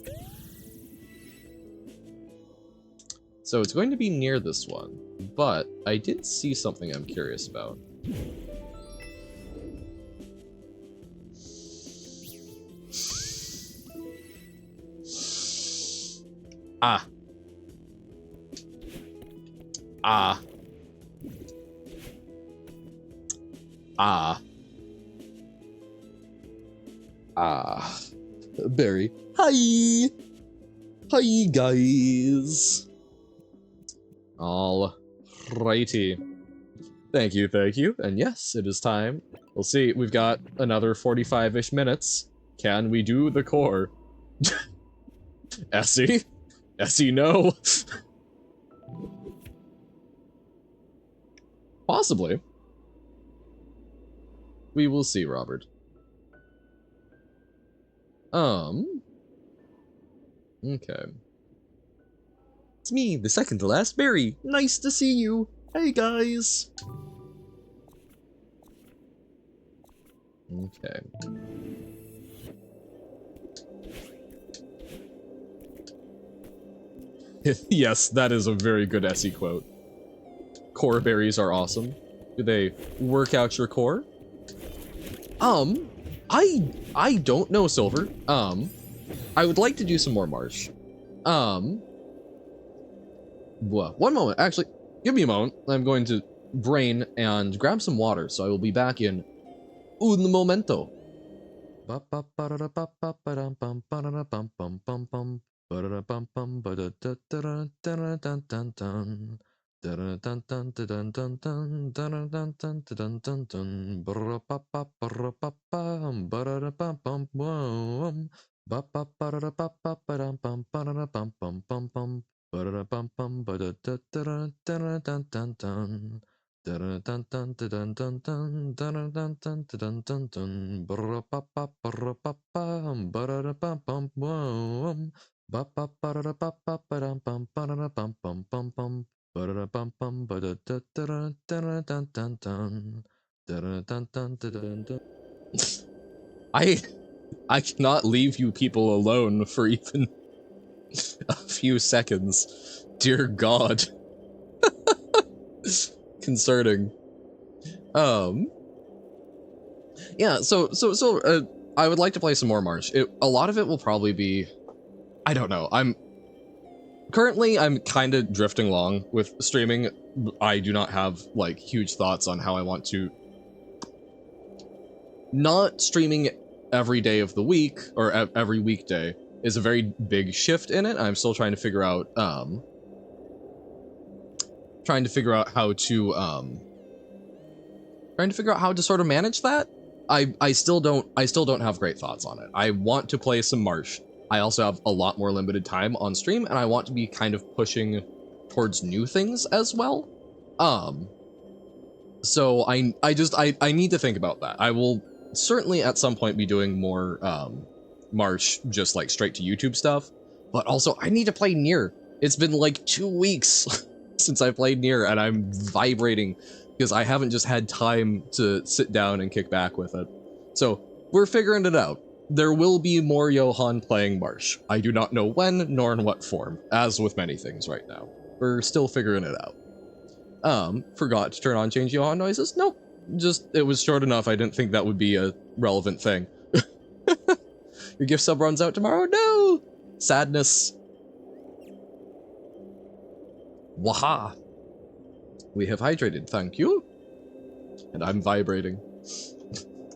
So it's going to be near this one, but I did see something I'm curious about. Ah. Ah. Ah. Ah. Barry. Hi! Hi, guys! Alrighty. Thank you, thank you. And yes, it is time. We'll see, we've got another 45-ish minutes. Can we do the core? Essie? Essie, no! Possibly. We will see, Robert. Okay. It's me, the second to last Barry. Nice to see you. Hey, guys. Okay. Yes, that is a very good SE quote. Core berries are awesome. Do they work out your core? I don't know, Silver. I would like to do some more Marsh. One moment. Actually, give me a moment. I'm going to brain and grab some water, so I will be back in un momento. I cannot leave you people alone for even a few seconds. Dear God. Concerning. Yeah, so I would like to play some more March. A lot of it will probably be, I don't know. Currently I'm kind of drifting along with streaming. I do not have like huge thoughts on how I want to. Not streaming every day of the week or every weekday is a very big shift in it. I'm still trying to figure out how to sort of manage that. I still don't have great thoughts on it. I want to play some Marsh. I also have a lot more limited time on stream, and I want to be kind of pushing towards new things as well. So I need to think about that. I will certainly at some point be doing more March, just like straight to YouTube stuff, but also I need to play Nier. It's been like 2 weeks since I played Nier, and I'm vibrating because I haven't just had time to sit down and kick back with it. So we're figuring it out. There will be more Johan playing Marsh. I do not know when nor in what form, as with many things right now. We're still figuring it out. Forgot to turn on change Johan noises? Nope. Just, it was short enough, I didn't think that would be a relevant thing. Your gift sub runs out tomorrow? No! Sadness. Waha! We have hydrated, thank you. And I'm vibrating.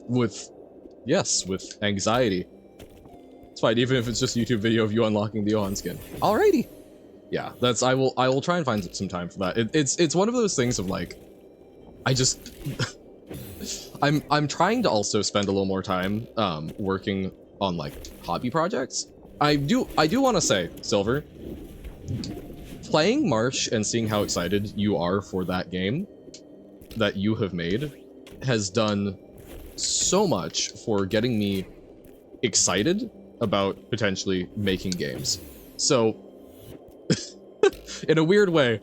with anxiety. It's fine, even if it's just a YouTube video of you unlocking the Johan skin. Alrighty. Yeah, I will try and find some time for that. It's one of those things of like, I'm trying to also spend a little more time working on like hobby projects. I do want to say, Silver, playing Marsh and seeing how excited you are for that game that you have made has done so much for getting me excited about potentially making games. So in a weird way,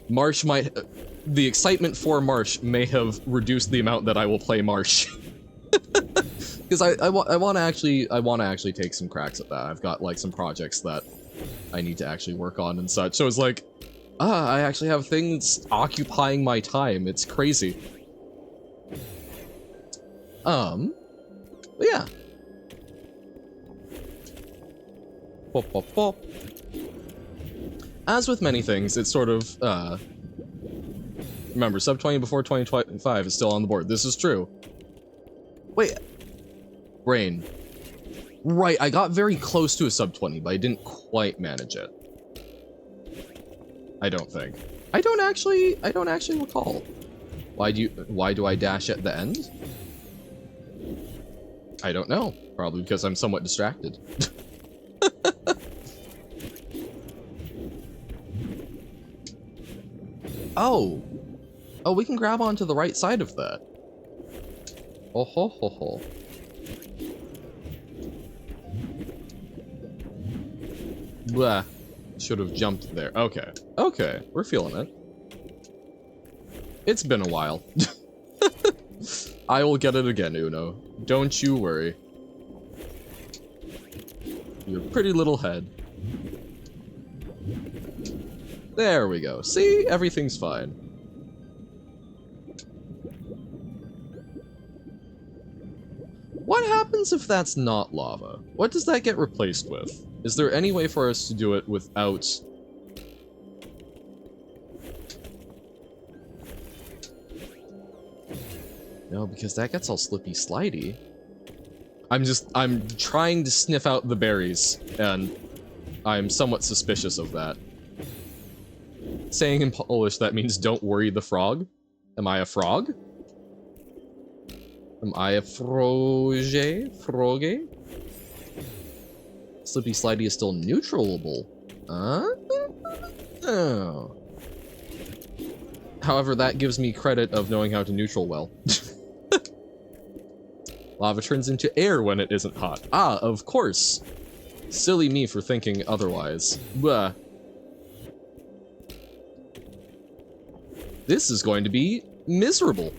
the excitement for Marsh may have reduced the amount that I will play Marsh. Because I want to actually take some cracks at that. I've got like some projects that I need to actually work on and such. So it's like, I actually have things occupying my time. It's crazy. But yeah. Pop, pop, pop. As with many things, it's sort of, remember, sub 20 before 2025 is still on the board. This is true. Wait. Brain. Right, I got very close to a sub 20, but I didn't quite manage it. I don't think. I don't actually recall. Why do I dash at the end? I don't know. Probably because I'm somewhat distracted. Oh, we can grab onto the right side of that. Oh ho ho ho. Blah. Should have jumped there. Okay. Okay, we're feeling it. It's been a while. I will get it again, Uno. Don't you worry. Your pretty little head. There we go. See? Everything's fine. What happens if that's not lava? What does that get replaced with? Is there any way for us to do it without... No, because that gets all slippy slidey. I'm trying to sniff out the berries, and I'm somewhat suspicious of that. Saying in Polish that means don't worry the frog? Am I a frog? Am I a froge? Froge? Slippy slidey is still neutralable. Oh. However, that gives me credit of knowing how to neutral well. Lava turns into air when it isn't hot. Ah, of course. Silly me for thinking otherwise. Blah. This is going to be miserable.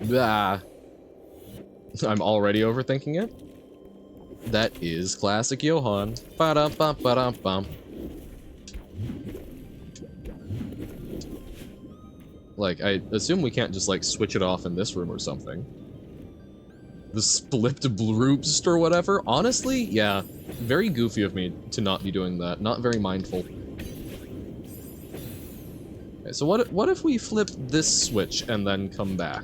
Blah. I'm already overthinking it? That is classic Johan. Ba-dum-bum-ba-dum-bum. Like, I assume we can't just, like, switch it off in this room or something. The split bloops or whatever? Honestly, yeah. Very goofy of me to not be doing that. Not very mindful. Okay, so what if we flip this switch and then come back?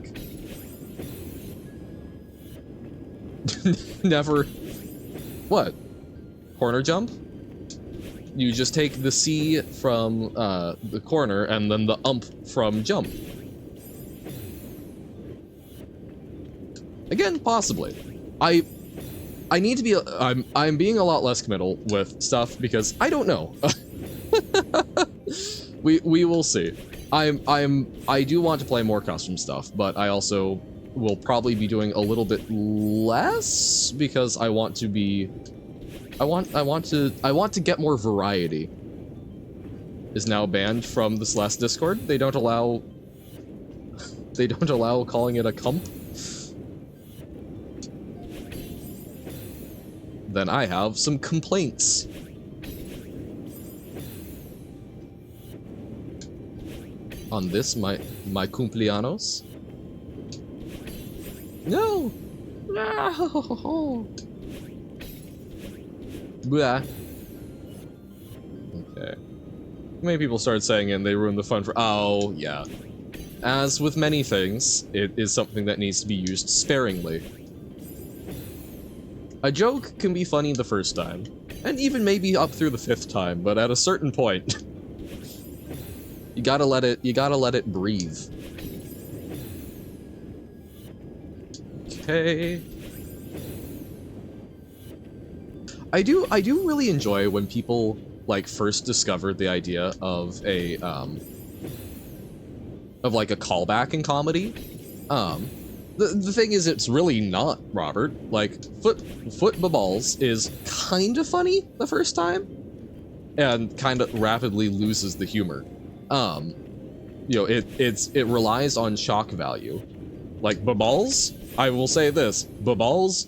Never... What? Corner jump? You just take the C from the corner and then the ump from jump. Again, possibly. I need to be... I'm being a lot less committal with stuff because I don't know. we will see. I do want to play more custom stuff, but I also will probably be doing a little bit less because I want to be... I want to get more variety. Is now banned from the Celeste Discord. They don't allow calling it a comp. Then I have some complaints. On this, my cumpleaños. No! No! Blah. Okay. Many people started saying it and they ruined the fun for- Oh, yeah. As with many things, it is something that needs to be used sparingly. A joke can be funny the first time, and even maybe up through the 5th time, but at a certain point, you gotta let it breathe. Okay. I do really enjoy when people, like, first discovered the idea of a, of, like, a callback in comedy. The thing is, it's really not, Robert. Like, Foot Balls is kind of funny the first time, and kind of rapidly loses the humor. You know, it relies on shock value. Like, Baballs, I will say this, Baballs,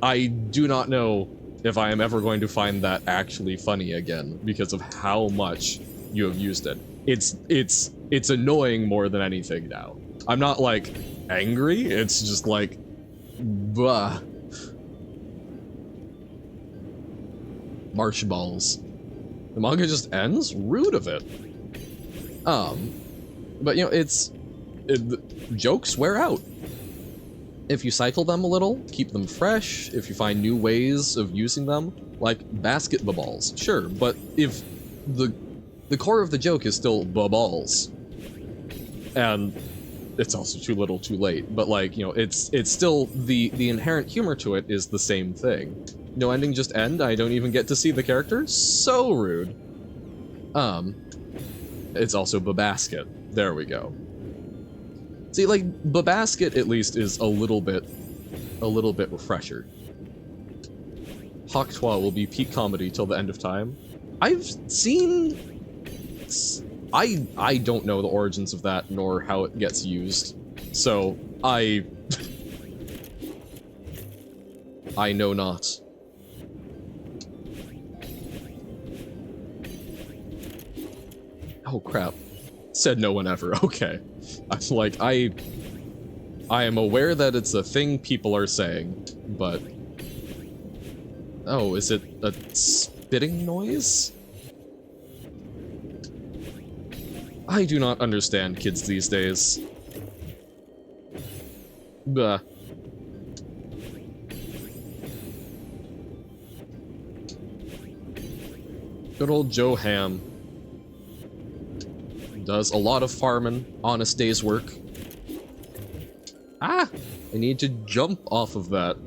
I do not know if I am ever going to find that actually funny again because of how much you have used it. It's annoying more than anything now. I'm not, like, angry, it's just like, bah. Marsh balls. The manga just ends? Rude of it. But, you know, jokes wear out. If you cycle them a little, keep them fresh, if you find new ways of using them, like basketballs, sure, but if the core of the joke is still balls, and it's also too little too late, but, like, you know, it's still, the inherent humor to it is the same thing. No ending, just end. I don't even get to see the character. So rude. It's also Babasket. There we go. See, like, Babasket at least is a little bit refresher. Hawktois will be peak comedy till the end of time. I've seen... I don't know the origins of that, nor how it gets used. So, I know not. Oh crap. Said no one ever. Okay. I'm like, I am aware that it's a thing people are saying, but... Oh, is it a spitting noise? I do not understand kids these days. Bah. Good old Joe Ham. Does a lot of farming, honest day's work. Ah! I need to jump off of that.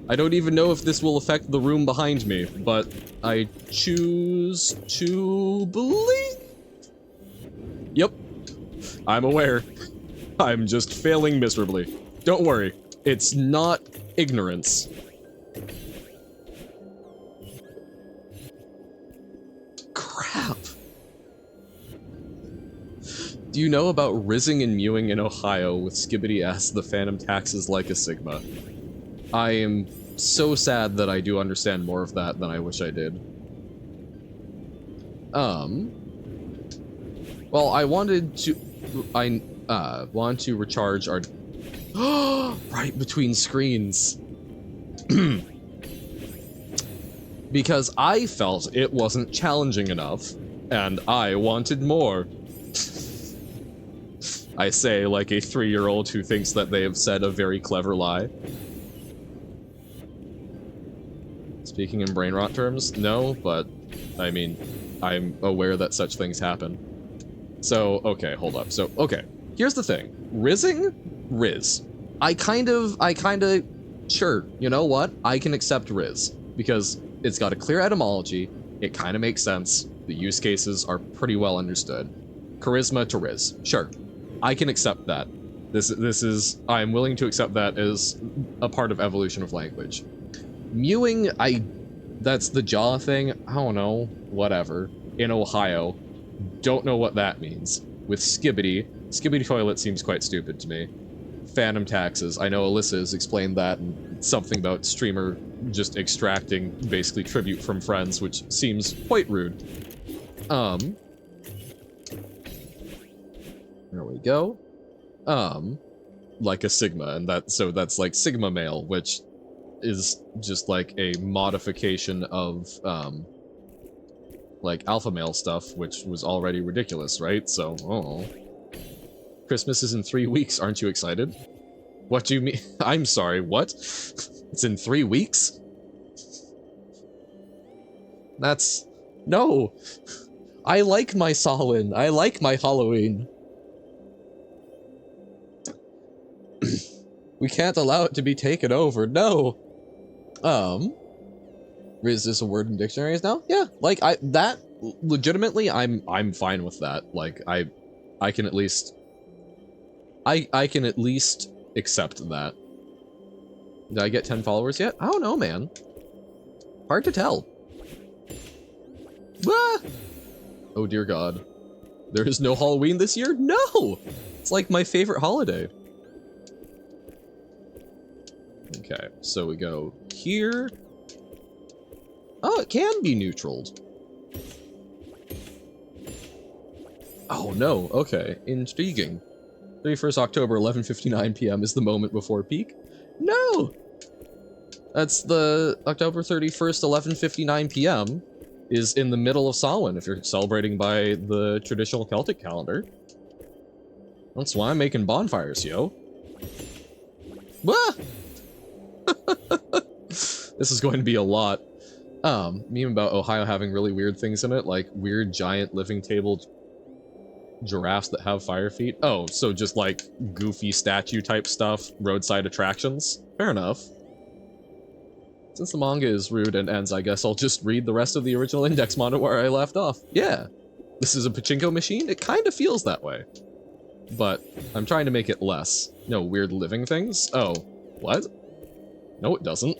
I don't even know if this will affect the room behind me, but I choose to believe... Yep. I'm aware. I'm just failing miserably. Don't worry. It's not ignorance. Crap. Do you know about rizzing and mewing in Ohio with Skibbity S the Phantom taxes like a Sigma? I am so sad that I do understand more of that than I wish I did. Well, I wanted to recharge our right between screens. Because I felt it wasn't challenging enough, and I wanted more. I say like a 3-year-old who thinks that they have said a very clever lie. Speaking in brain rot terms, no, but I mean, I'm aware that such things happen. So, okay, hold up. So, okay, here's the thing. Rizzing? Riz. I kinda, sure, you know what? I can accept Riz, because it's got a clear etymology, it kinda makes sense, the use cases are pretty well understood. Charisma to Riz. Sure. I can accept that. This is, I'm willing to accept that as a part of evolution of language. Mewing, that's the jaw thing, I don't know, whatever. In Ohio, don't know what that means. With Skibbity toilet seems quite stupid to me. Phantom taxes, I know Alyssa has explained that, and something about streamer just extracting, basically, tribute from friends, which seems quite rude. There we go. Like a Sigma, and that's like Sigma male, which is just like a modification of, like alpha male stuff, which was already ridiculous, right? So, oh. Christmas is in 3 weeks, aren't you excited? What do you mean? I'm sorry, what? It's in 3 weeks? That's... No! I like my Samhain, I like my Halloween. We can't allow it to be taken over, no! Is this a word in dictionaries now? Yeah, like, legitimately, I'm fine with that. Like, I can at least... I can at least accept that. Did I get 10 followers yet? I don't know, man. Hard to tell. Ah! Oh dear god. There is no Halloween this year? No! It's like my favorite holiday. Okay, so we go here. Oh, it can be neutraled. Oh no, okay, intriguing. 31st October, 11:59 p.m. is the moment before peak? No! That's the October 31st, 11:59 p.m. is in the middle of Samhain if you're celebrating by the traditional Celtic calendar. That's why I'm making bonfires, yo. Ah! This is going to be a lot. Meme about Ohio having really weird things in it, like weird giant living table giraffes that have fire feet. Oh, so just like goofy statue type stuff, roadside attractions. Fair enough. Since the manga is rude and ends, I guess I'll just read the rest of the original Index manga where I left off. Yeah. This is a pachinko machine? It kind of feels that way. But I'm trying to make it less. No weird living things? Oh. What? No, it doesn't.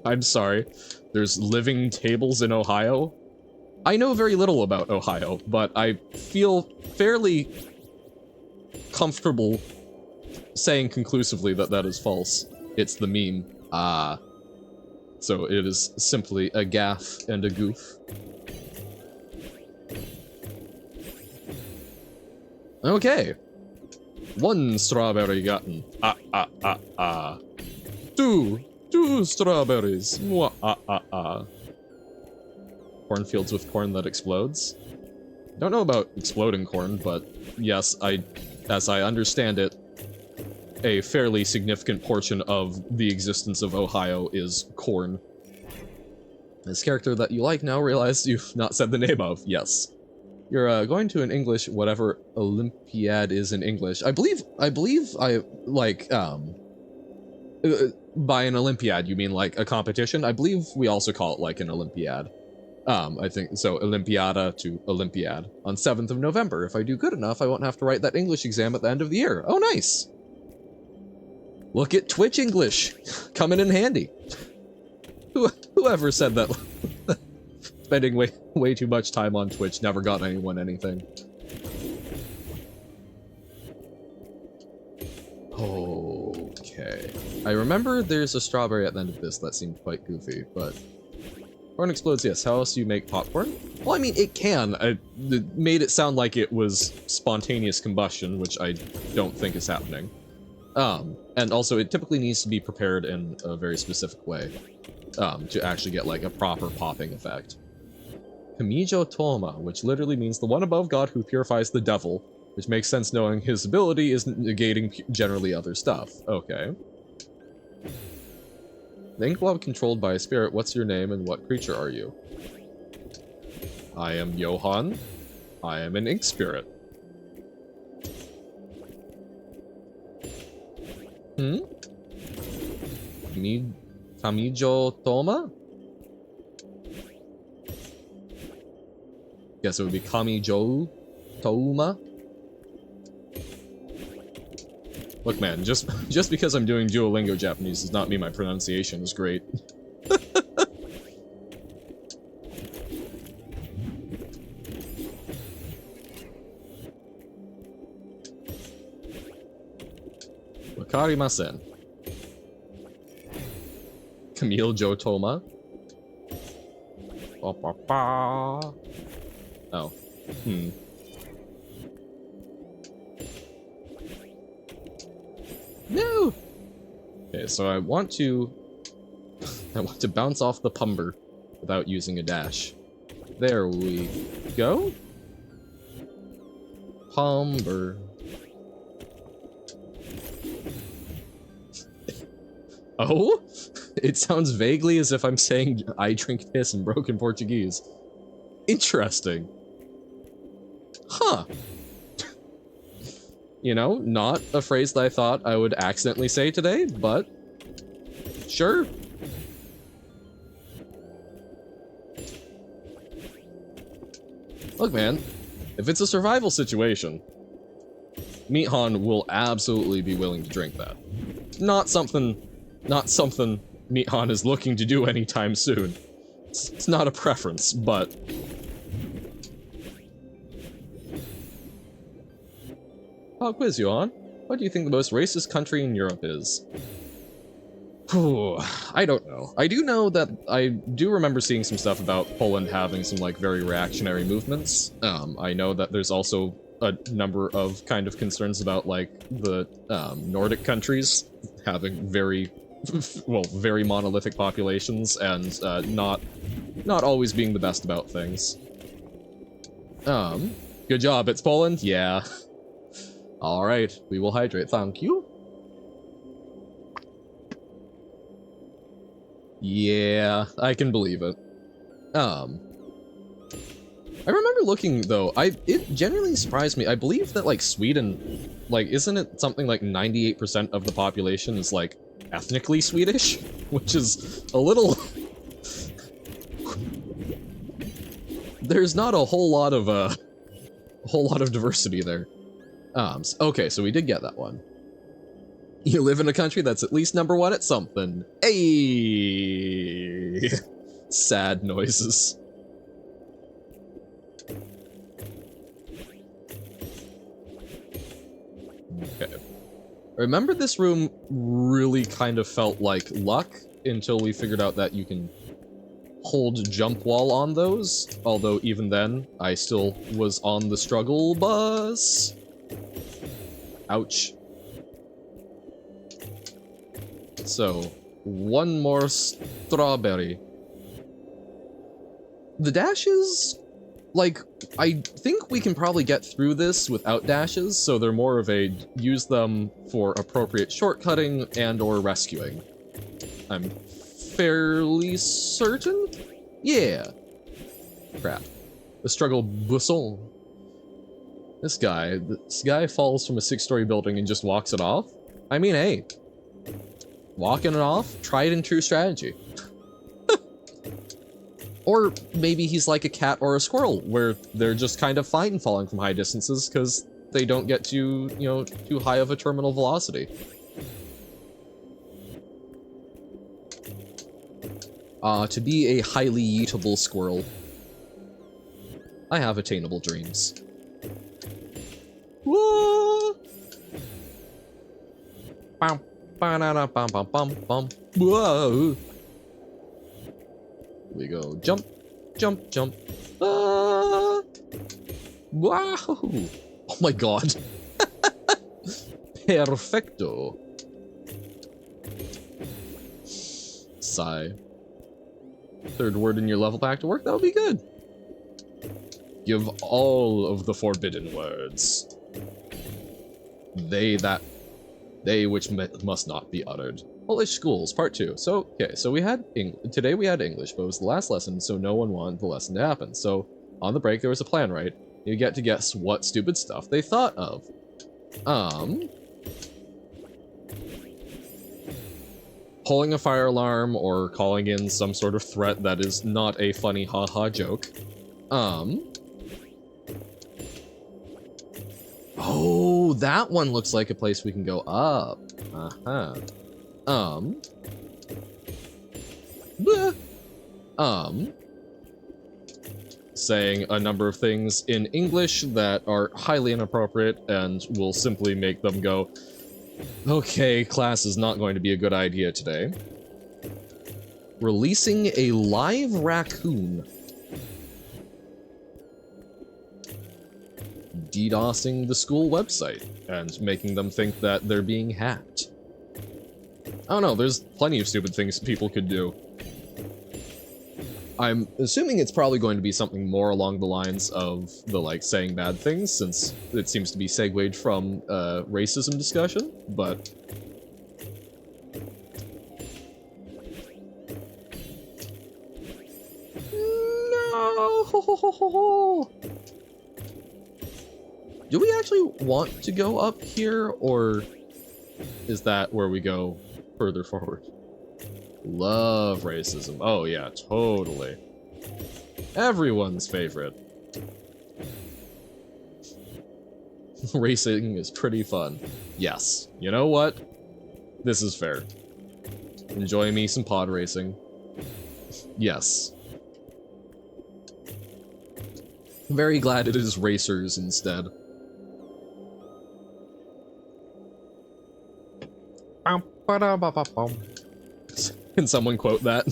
I'm sorry. There's living tables in Ohio? I know very little about Ohio, but I feel fairly comfortable saying conclusively that that is false. It's the meme. Ah. So it is simply a gaffe and a goof. Okay. 1 strawberry gotten. Two strawberries. Mwah, Cornfields with corn that explodes. Don't know about exploding corn, but yes, as I understand it, a fairly significant portion of the existence of Ohio is corn. This character that you like now realized you've not said the name of. Yes. You're going to an English whatever Olympiad is in English. I believe I like by an Olympiad you mean like a competition. I believe we also call it like an Olympiad. I think so. Olympiada to Olympiad on 7th of November. If I do good enough, I won't have to write that English exam at the end of the year. Oh, nice. Look at Twitch English coming in handy. Whoever said that? Spending way too much time on Twitch never got anyone anything. Okay. I remember there's a strawberry at the end of this that seemed quite goofy, but... Corn explodes, yes. How else do you make popcorn? Well, I mean, it can. It made it sound like it was spontaneous combustion, which I don't think is happening. And also, it typically needs to be prepared in a very specific way, to actually get, like, a proper popping effect. Kamijo Toma, which literally means the one above God who purifies the devil, which makes sense knowing his ability is negating generally other stuff. Okay. The ink blob controlled by a spirit, what's your name and what creature are you? I am Johann. I am an ink spirit. Kamijo Toma? Guess it would be Kamijo Toma? Look, man, just because I'm doing Duolingo Japanese does not mean my pronunciation is great. Wakarimasen. Camille Jotoma. Oh. No! Okay, so I want to bounce off the pumber without using a dash. There we go. Pumber. Oh? It sounds vaguely as if I'm saying I drink piss in broken Portuguese. Interesting. Huh. You know, not a phrase that I thought I would accidentally say today, but sure. Look, man, if it's a survival situation, Meat Han will absolutely be willing to drink that. Not something Meat Han is looking to do anytime soon. It's not a preference, but... I'll quiz you on. What do you think the most racist country in Europe is? I don't know. I do know that I do remember seeing some stuff about Poland having some, like, very reactionary movements. I know that there's also a number of kind of concerns about, like, the Nordic countries having very, well, very monolithic populations and not always being the best about things. Good job, it's Poland? Yeah. Alright, we will hydrate, thank you. Yeah, I can believe it. I remember looking, though, it genuinely surprised me. I believe that, like, Sweden, like, isn't it something like 98% of the population is, like, ethnically Swedish, which is a little... There's not a whole lot of diversity there. Okay, so we did get that one. You live in a country that's at least #1 at something. Hey! Sad noises. Okay. Remember, this room really kind of felt like luck until we figured out that you can hold jump wall on those, although even then, I still was on the struggle bus. Ouch. So, one more strawberry. The dashes, like, I think we can probably get through this without dashes, so they're more of a use them for appropriate shortcutting and or rescuing. I'm fairly certain? Yeah. Crap. The struggle busson. This guy falls from a 6-story building and just walks it off? I mean, hey. Walking it off? Tried and true strategy. Or maybe he's like a cat or a squirrel, where they're just kind of fine falling from high distances because they don't get to, you know, too high of a terminal velocity. To be a highly yeetable squirrel, I have attainable dreams. Whoa! Bum, ba-da-da, bum, bum, bum, bum. Whoa! We go jump, jump, jump. Ah! Wow! Oh my god. Perfecto. Sigh. Third word in your level pack to work, that would be good. Give all of the forbidden words. They which must not be uttered. Polish schools, part 2. So, okay, so we had today we had English, but it was the last lesson, so no one wanted the lesson to happen. So, on the break, there was a plan, right? You get to guess what stupid stuff they thought of. Pulling a fire alarm or calling in some sort of threat that is not a funny haha joke. Oh, that one looks like a place we can go up. Uh-huh. Saying a number of things in English that are highly inappropriate and will simply make them go, okay, class is not going to be a good idea today. Releasing a live raccoon. DDoSing the school website and making them think that they're being hacked. I don't know, there's plenty of stupid things people could do. I'm assuming it's probably going to be something more along the lines of the, like, saying bad things, since it seems to be segued from racism discussion, but... No! Do we actually want to go up here, or is that where we go further forward? Love racism. Oh yeah, totally. Everyone's favorite. Racing is pretty fun. Yes. You know what? This is fair. Enjoy me some pod racing. Yes. Very glad it is racers instead. Can someone quote that?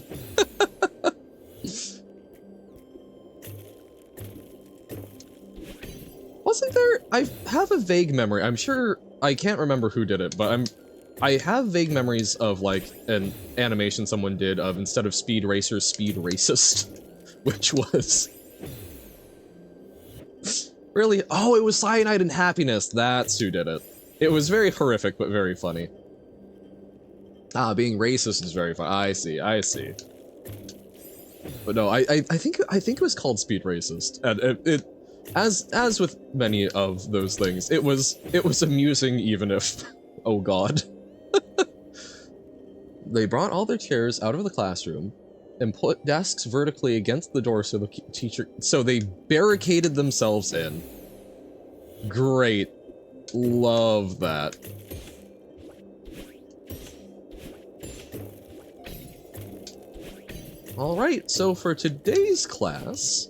Wasn't there... I have a vague memory. I'm sure... I can't remember who did it, but I have vague memories of, like, an animation someone did of, instead of Speed Racer, Speed Racist. Which was... Really? Oh, it was Cyanide and Happiness. That's who did it. It was very horrific, but very funny. Ah, being racist is very fun. I see, I see. But no, I think it was called Speed Racist, and it as with many of those things, it was amusing even if, oh god. They brought all their chairs out of the classroom and put desks vertically against the door so the teacher... So they barricaded themselves in. Great. Love that. Alright, so for today's class...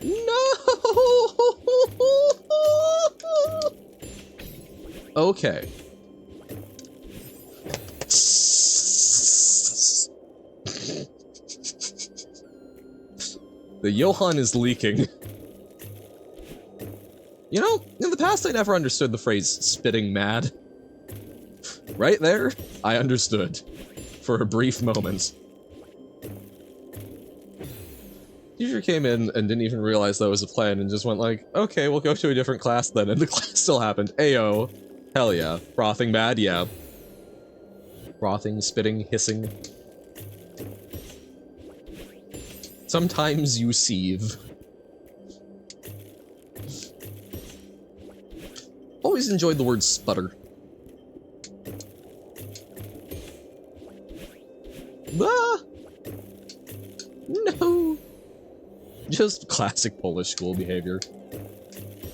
No! Okay. The Johann is leaking. You know, in the past I never understood the phrase spitting mad. Right there, I understood. For a brief moment. Teacher came in and didn't even realize that was a plan and just went like, okay, we'll go to a different class then, and the class still happened. Ayo. Hell yeah. Frothing mad, yeah. Frothing, spitting, hissing. Sometimes you sieve. Always enjoyed the word sputter. Ah! No! Just classic Polish school behavior.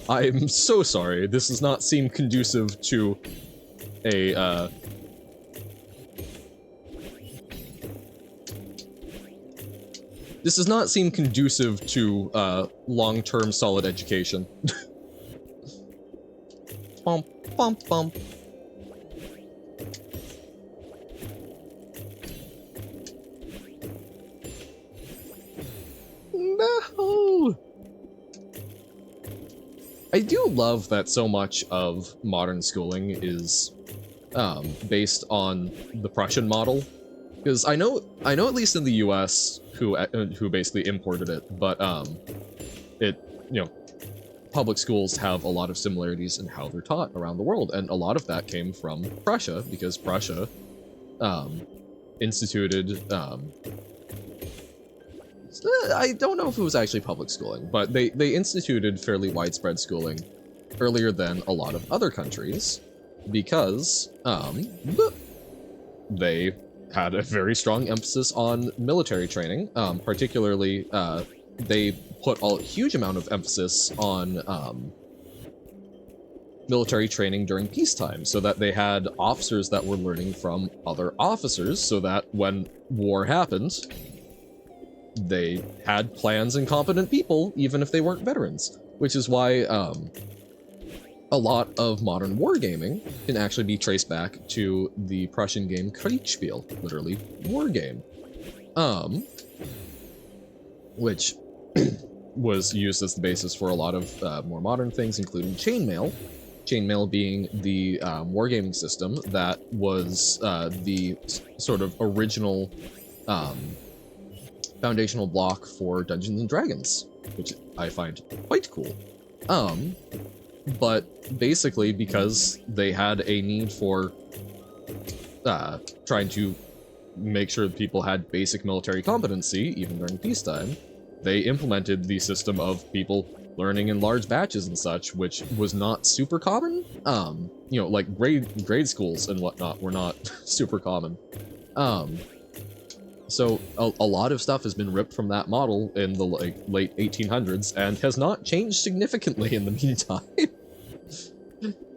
I'm so sorry, this does not seem conducive to a, This does not seem conducive to, long-term solid education. Bump, bump, bump. No! I do love that so much of modern schooling is based on the Prussian model, because I know at least in the U.S. who basically imported it, but public schools have a lot of similarities in how they're taught around the world, and a lot of that came from Prussia, because Prussia instituted I don't know if it was actually public schooling, but they instituted fairly widespread schooling earlier than a lot of other countries because they had a very strong emphasis on military training. Particularly, they put a huge amount of emphasis on military training during peacetime, so that they had officers that were learning from other officers, so that when war happened, they had plans and competent people, even if they weren't veterans. Which is why a lot of modern wargaming can actually be traced back to the Prussian game Kriegspiel, literally war game, which was used as the basis for a lot of more modern things, including chainmail. Chainmail being the wargaming system that was the sort of original foundational block for Dungeons and Dragons, which I find quite cool. But basically, because they had a need for trying to make sure that people had basic military competency, even during peacetime, they implemented the system of people learning in large batches and such, which was not super common. You know, like grade schools and whatnot were not super common. So a lot of stuff has been ripped from that model in the late 1800s and has not changed significantly in the meantime.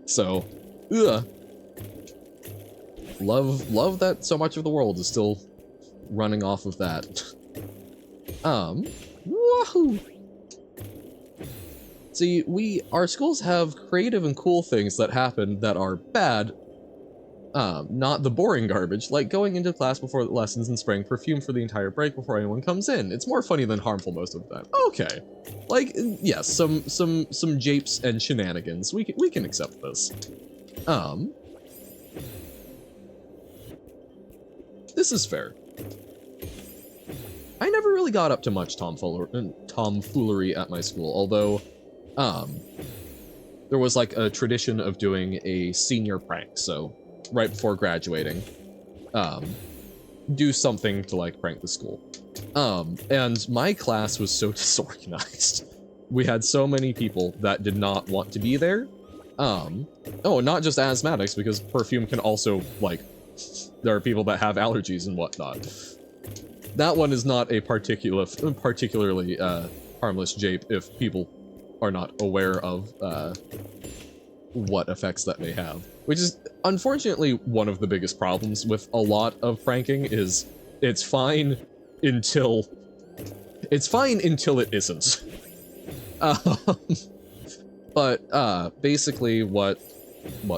So, love that so much of the world is still running off of that. Wahoo! See, our schools have creative and cool things that happen that are bad. Not the boring garbage, like going into class before the lessons and spraying perfume for the entire break before anyone comes in. It's more funny than harmful most of the time. Okay. Like, yes, some japes and shenanigans. We can accept this. This is fair. I never really got up to much tomfoolery at my school, although, there was like a tradition of doing a senior prank, so right before graduating, do something to like prank the school. And my class was so disorganized. We had so many people that did not want to be there. Oh, not just asthmatics, because perfume can also like There are people that have allergies and whatnot. That one is not a particularly harmless jape if people are not aware of what effects that may have. Which is, unfortunately, one of the biggest problems with a lot of pranking is it's fine until it isn't. But basically what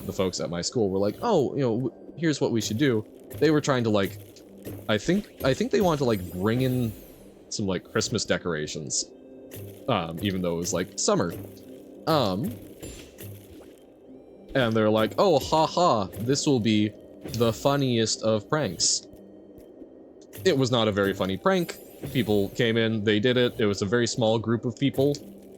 the folks at my school were like, oh, you know, here's what we should do. They were trying to, like, I think they wanted to, like, bring in some, like, Christmas decorations. Even though it was, like, summer. And they're like, oh, haha, this will be the funniest of pranks. It was not a very funny prank. People came in, they did it. It was a very small group of people.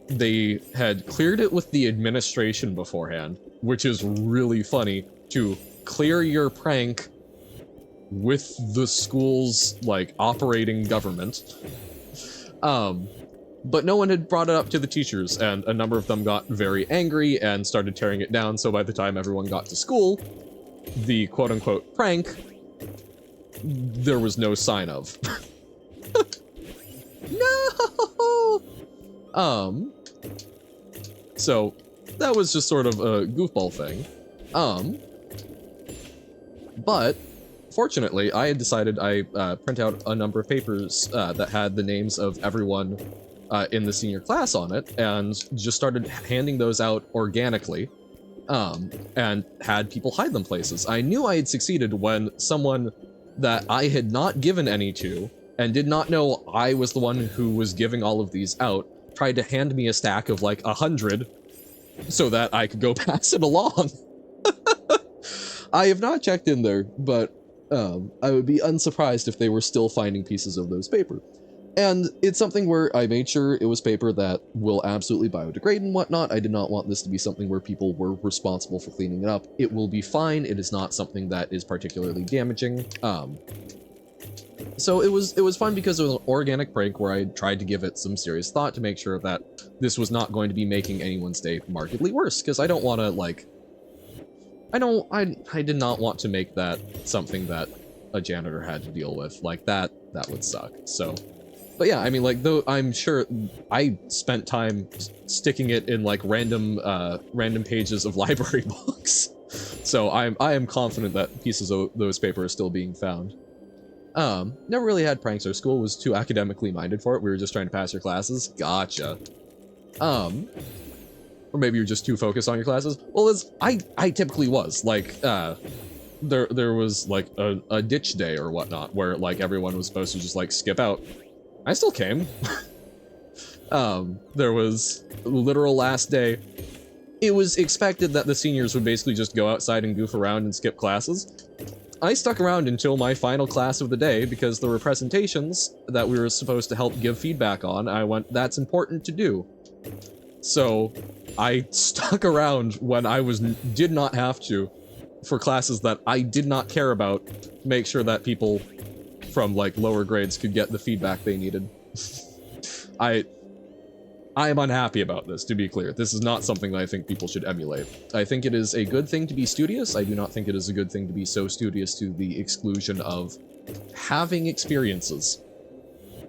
They had cleared it with the administration beforehand, which is really funny, to clear your prank with the school's, like, operating government. But no one had brought it up to the teachers, and a number of them got very angry and started tearing it down, so by the time everyone got to school, the quote-unquote prank, there was no sign of. No! So, that was just sort of a goofball thing. But, fortunately, I had decided I'd print out a number of papers that had the names of everyone in the senior class on it, and just started handing those out organically, and had people hide them places. I knew I had succeeded when someone that I had not given any to, and did not know I was the one who was giving all of these out, tried to hand me a stack of like 100 so that I could go pass it along. I have not checked in there, but I would be unsurprised if they were still finding pieces of those paper. And it's something where I made sure it was paper that will absolutely biodegrade and whatnot. I did not want this to be something where people were responsible for cleaning it up. It will be fine. It is not something that is particularly damaging. So it was fun because it was an organic prank where I tried to give it some serious thought to make sure that this was not going to be making anyone's day markedly worse, because I don't want to, like, I did not want to make that something that a janitor had to deal with. Like, that would suck. So, but yeah, I mean, like, though I'm sure I spent time sticking it in, like, random pages of library books. So I am confident that pieces of those paper are still being found. Never really had pranks. Our school was too academically minded for it. We were just trying to pass your classes. Gotcha. Or maybe you're just too focused on your classes. Well, as I typically was. Like, there was, like, a ditch day or whatnot, where, like, everyone was supposed to just, like, skip out. I still came. There was literal last day. It was expected that the seniors would basically just go outside and goof around and skip classes. I stuck around until my final class of the day because there were presentations that we were supposed to help give feedback on. I went, that's important to do. So I stuck around when I did not have to for classes that I did not care about, make sure that people from, like, lower grades could get the feedback they needed. I am unhappy about this, to be clear. This is not something that I think people should emulate. I think it is a good thing to be studious. I do not think it is a good thing to be so studious to the exclusion of having experiences.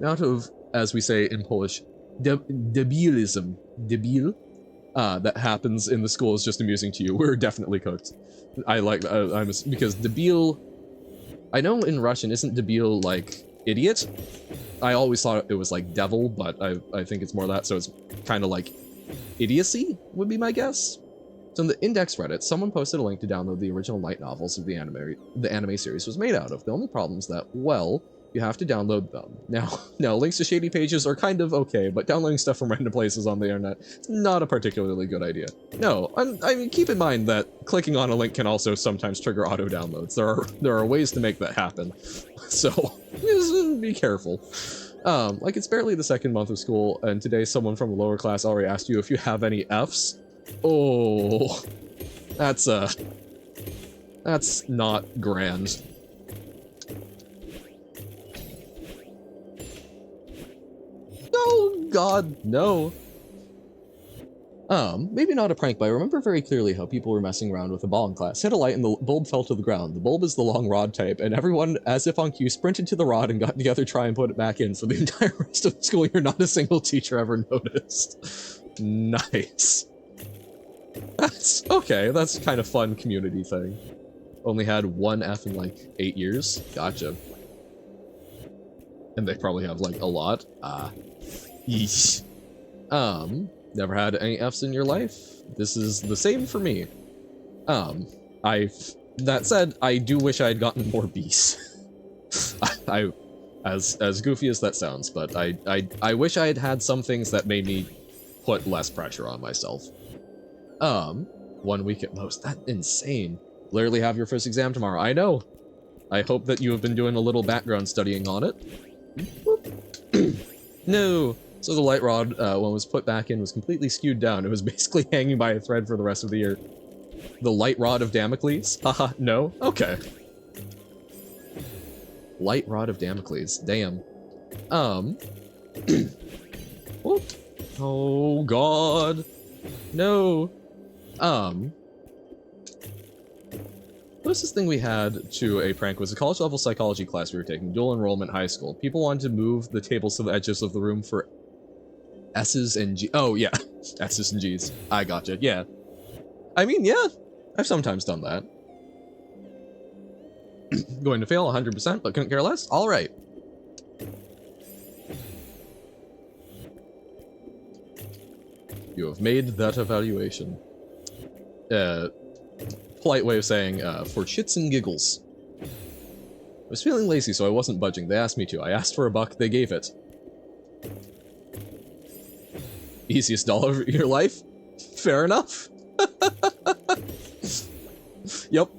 Out of, as we say in Polish, debilism. Debil? That happens in the school is just amusing to you. We're definitely cooked. I like, because debil, I know in Russian, isn't debil, like, idiot? I always thought it was like devil, but I think it's more that, so it's kind of like idiocy would be my guess. So in the index Reddit, someone posted a link to download the original light novels of the anime series was made out of. The only problem is that, well, you have to download them. Now, links to shady pages are kind of okay, but downloading stuff from random places on the internet is not a particularly good idea. No, I mean, keep in mind that clicking on a link can also sometimes trigger auto-downloads. There are ways to make that happen, so just be careful. Like, it's barely the second month of school, and today someone from a lower class already asked you if you have any Fs. Oh, that's not grand. Oh God, no. Maybe not a prank, but I remember very clearly how people were messing around with a ball in class. Hit a light and the bulb fell to the ground. The bulb is the long rod type, and everyone, as if on cue, sprinted to the rod and got together to try and put it back in. For the entire rest of the school year, not a single teacher ever noticed. Nice. That's okay. That's kind of fun community thing. Only had one F in like 8 years. Gotcha. And they probably have like a lot. Yeesh. Never had any Fs in your life? This is the same for me. That said, I do wish I had gotten more Bs. As goofy as that sounds, but I wish I had had some things that made me put less pressure on myself. 1 week at most. That's insane. Literally have your first exam tomorrow. I know. I hope that you have been doing a little background studying on it. No. So the light rod, when it was put back in, was completely skewed down. It was basically hanging by a thread for the rest of the year. The light rod of Damocles? Haha, no? Okay. Light rod of Damocles. Damn. Oh, God. No. Closest thing we had to a prank was a college-level psychology class we were taking, dual enrollment high school. People wanted to move the tables to the edges of the room for S's and G. Oh, yeah. S's and G's. I gotcha. Yeah. I mean, yeah. I've sometimes done that. Going to fail 100%, but couldn't care less? Alright. You have made that evaluation. Polite way of saying, for shits and giggles. I was feeling lazy, so I wasn't budging. They asked me to. I asked for $1, they gave it. Easiest dollar of your life? Fair enough. Yep.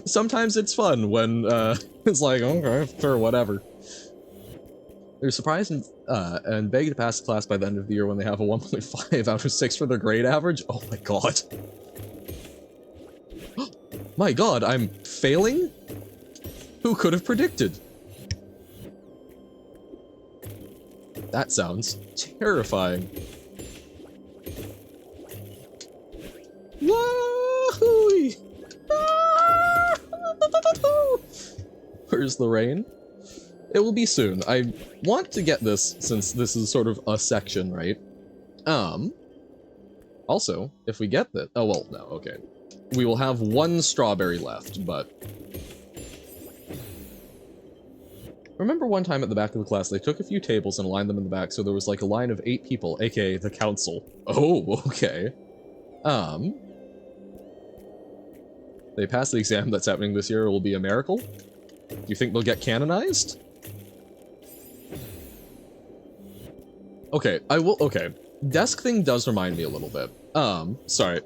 Sometimes it's fun when, it's like, okay, sure, whatever. They're surprised and beg to pass the class by the end of the year when they have a 1.5 out of 6 for their grade average? Oh my god. My god, I'm failing? Who could have predicted? That sounds terrifying. Wahoo! Where's the rain? It will be soon. I want to get this since this is sort of a section, right? Also, if we get that, oh well, no, okay. We will have 1 strawberry left, but remember one time at the back of the class, they took a few tables and aligned them in the back, so there was like a line of 8 people, aka the council. Oh, okay. They passed the exam that's happening this year. It will be a miracle. Do you think they'll get canonized? Okay, I will, okay. Desk thing does remind me a little bit. Sorry.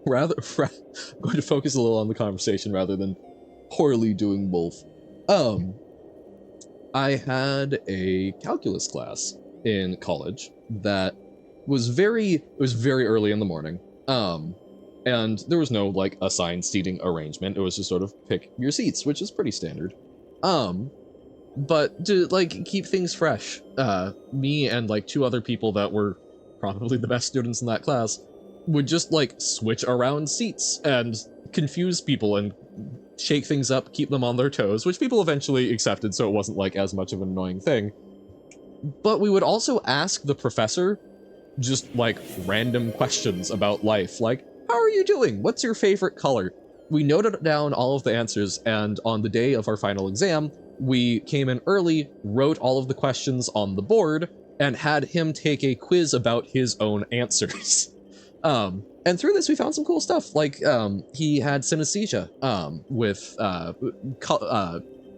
I'm going to focus a little on the conversation rather than poorly doing both. I had a calculus class in college that was very early in the morning. And there was no, like, assigned seating arrangement. It was just sort of pick your seats, which is pretty standard. But to, like, keep things fresh, me and, like, 2 other people that were probably the best students in that class would just, like, switch around seats and confuse people and shake things up, keep them on their toes, which people eventually accepted, so it wasn't, like, as much of an annoying thing. But we would also ask the professor just, like, random questions about life, like, how are you doing? What's your favorite color? We noted down all of the answers, and on the day of our final exam, we came in early, wrote all of the questions on the board, and had him take a quiz about his own answers. And through this we found some cool stuff, like, he had synesthesia, with,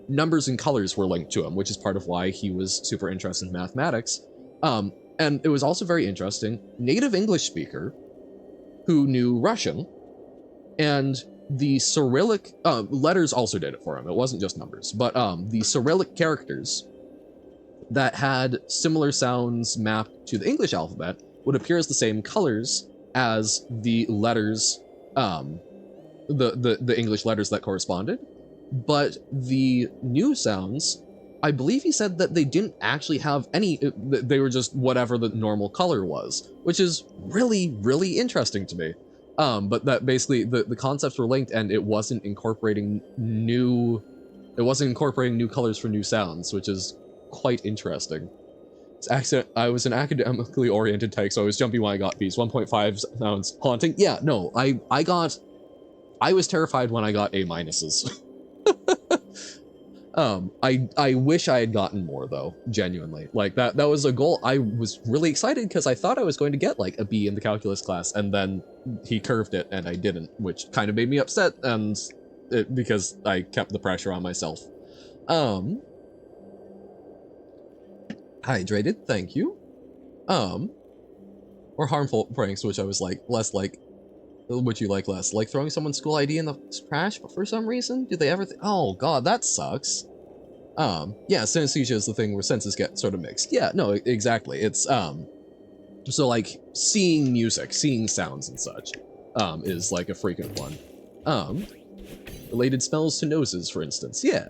numbers and colors were linked to him, which is part of why he was super interested in mathematics. And it was also very interesting, native English speaker, who knew Russian, and the Cyrillic, letters also did it for him, it wasn't just numbers, but, the Cyrillic characters that had similar sounds mapped to the English alphabet would appear as the same colors as the letters, the English letters that corresponded, but the new sounds I believe he said that they didn't actually have any, they were just whatever the normal color was, which is really, really interesting to me. But that basically the concepts were linked and it wasn't incorporating new colors for new sounds, which is quite interesting. I was an academically oriented type, so I was jumpy when I got B's. 1.5 sounds haunting. Yeah, no, I was terrified when I got A minuses. I wish I had gotten more though, genuinely. Like that was a goal. I was really excited because I thought I was going to get like a B in the calculus class, and then he curved it and I didn't, which kind of made me upset, and because I kept the pressure on myself. Hydrated, thank you. Or harmful pranks, which I was like, less like, would you like less? Like throwing someone's school ID in the trash, but for some reason? Do they ever oh god, that sucks. Yeah, synesthesia is the thing where senses get sort of mixed. Yeah, no, exactly. It's, so like, seeing music, seeing sounds and such, is like a frequent one. Related smells to noses, for instance, yeah.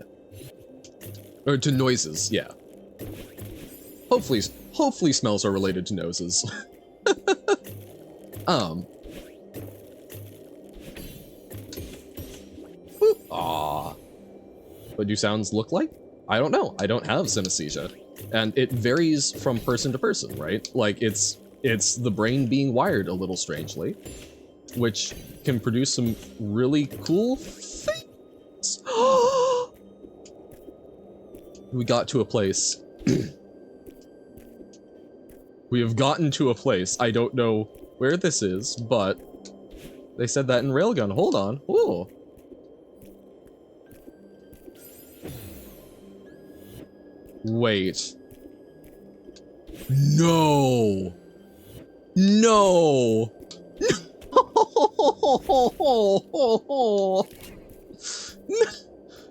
Or to noises, yeah. Hopefully smells are related to noses. Aww. What do sounds look like? I don't know. I don't have synesthesia. And it varies from person to person, right? Like, it's the brain being wired a little strangely, which can produce some really cool things. We got to a place. We have gotten to a place. I don't know where this is, but they said that in Railgun. Hold on. Ooh. Wait. No. No. No. No.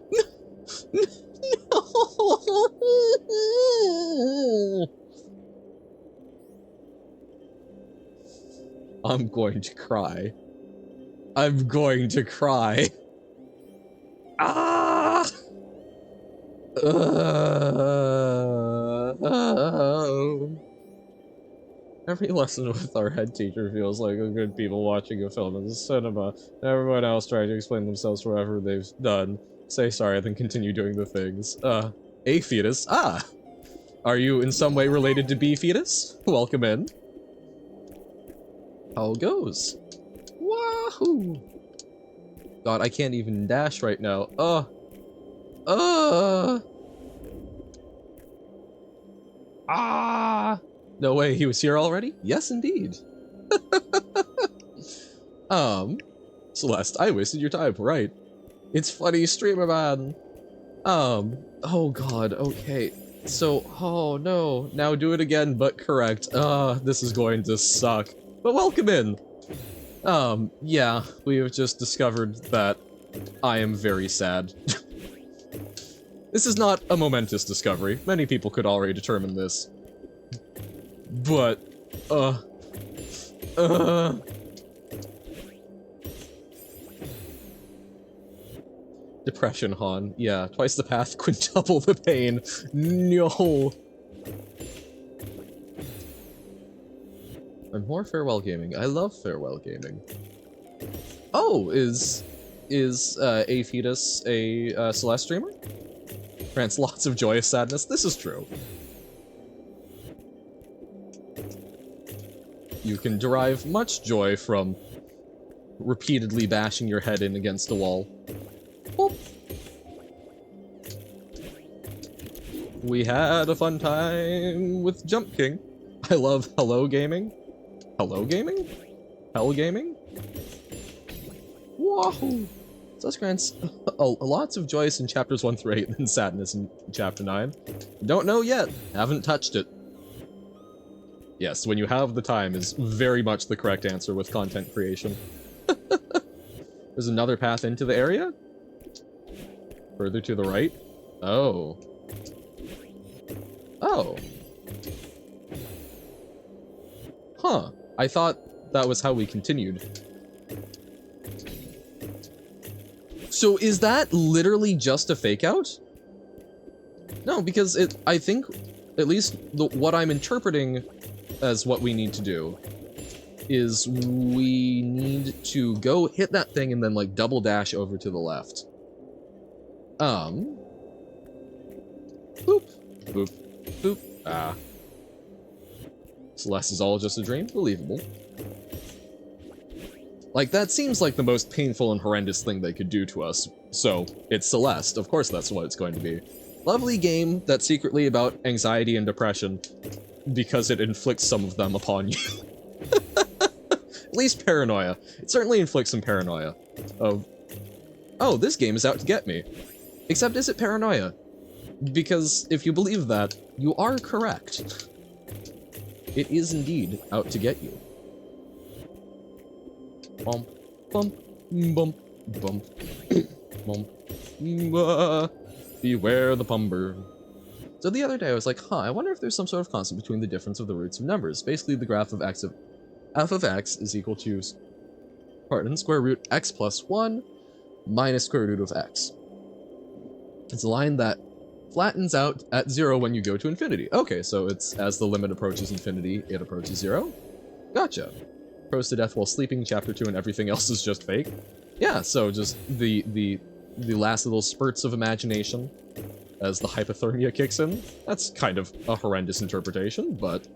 I'm going to cry. I'm going to cry. Ah! Every lesson with our head teacher feels like a good people watching a film in the cinema. Everyone else trying to explain themselves for whatever they've done. Say sorry, then continue doing the things. A fetus. Ah! Are you in some way related to B fetus? Welcome in. How it goes. Wahoo! God, I can't even dash right now. Ah! No way, he was here already? Yes, indeed. Celeste, I wasted your time, right? It's funny, streamer man. Oh god, okay. So, oh no, now do it again, but correct. This is going to suck. But welcome in. Yeah, we have just discovered that I am very sad. This is not a momentous discovery. Many people could already determine this. But, Depression, Han. Yeah, twice the path, quintuple the pain. No. And more farewell gaming. I love farewell gaming. Oh, is A fetus a Celeste streamer? Grants lots of joyous sadness. This is true. You can derive much joy from repeatedly bashing your head in against a wall. Boop. We had a fun time with Jump King. I love Hello Gaming. Hello Gaming? Hell Gaming? Wahoo! Such grants lots of joyous in chapters 1 through 8 and sadness in chapter 9. Don't know yet. Haven't touched it. Yes, when you have the time is very much the correct answer with content creation. There's another path into the area? Further to the right? Oh. Oh. Huh. I thought that was how we continued. So is that literally just a fake out? No, because I think, at least what I'm interpreting as what we need to do is we need to go hit that thing and then like double dash over to the left. Boop, boop, boop. Ah. Celeste is all just a dream? Believable. Like, that seems like the most painful and horrendous thing they could do to us. So, it's Celeste. Of course that's what it's going to be. Lovely game that's secretly about anxiety and depression because it inflicts some of them upon you. At least paranoia. It certainly inflicts some paranoia of, oh, this game is out to get me. Except, is it paranoia? Because if you believe that, you are correct. It is indeed out to get you. Bump, bump, bump, bump, bump. Beware the pumber. So the other day I was like, huh, I wonder if there's some sort of constant between the difference of the roots of numbers. Basically, the graph of f of x is equal to, square root x plus 1 minus square root of x. It's a line that flattens out at 0 when you go to infinity. Okay, so it's as the limit approaches infinity, it approaches 0. Gotcha. Froze to death while sleeping, chapter 2, and everything else is just fake. Yeah, so just the last little spurts of imagination as the hypothermia kicks in. That's kind of a horrendous interpretation, but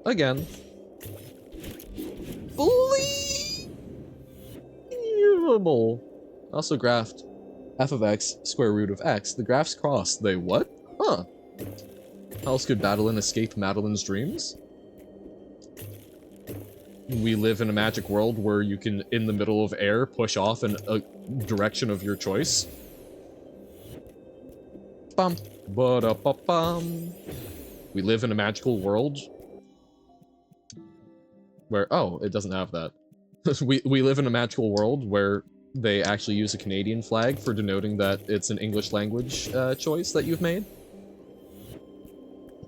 again, believable. Also graphed f of x, square root of x. The graphs cross. They what? Huh. How else could Madeline escape Madeline's dreams? We live in a magic world where you can, in the middle of air, push off in a direction of your choice. Bum. Ba-da-ba-bum. We live in a magical world where, oh, it doesn't have that. we live in a magical world where they actually use a Canadian flag for denoting that it's an English language choice that you've made.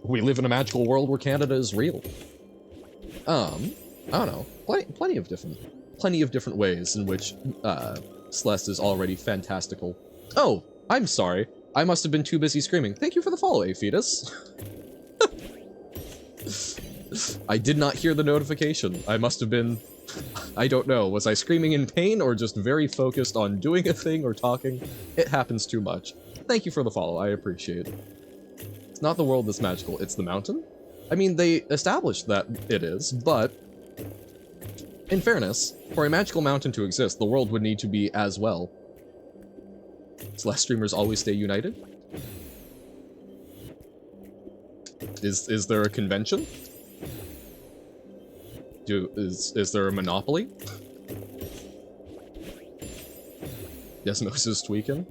We live in a magical world where Canada is real. I don't know. Plenty of different ways in which Celeste is already fantastical. Oh, I'm sorry. I must have been too busy screaming. Thank you for the follow, Aphetus. I did not hear the notification. I must have been... I don't know. Was I screaming in pain or just very focused on doing a thing or talking? It happens too much. Thank you for the follow. I appreciate it. It's not the world that's magical. It's the mountain? I mean, they established that it is, but... in fairness, for a magical mountain to exist, the world would need to be as well. Celeste streamers always stay united? Is there a convention? Is there a monopoly? Desmos is tweaking.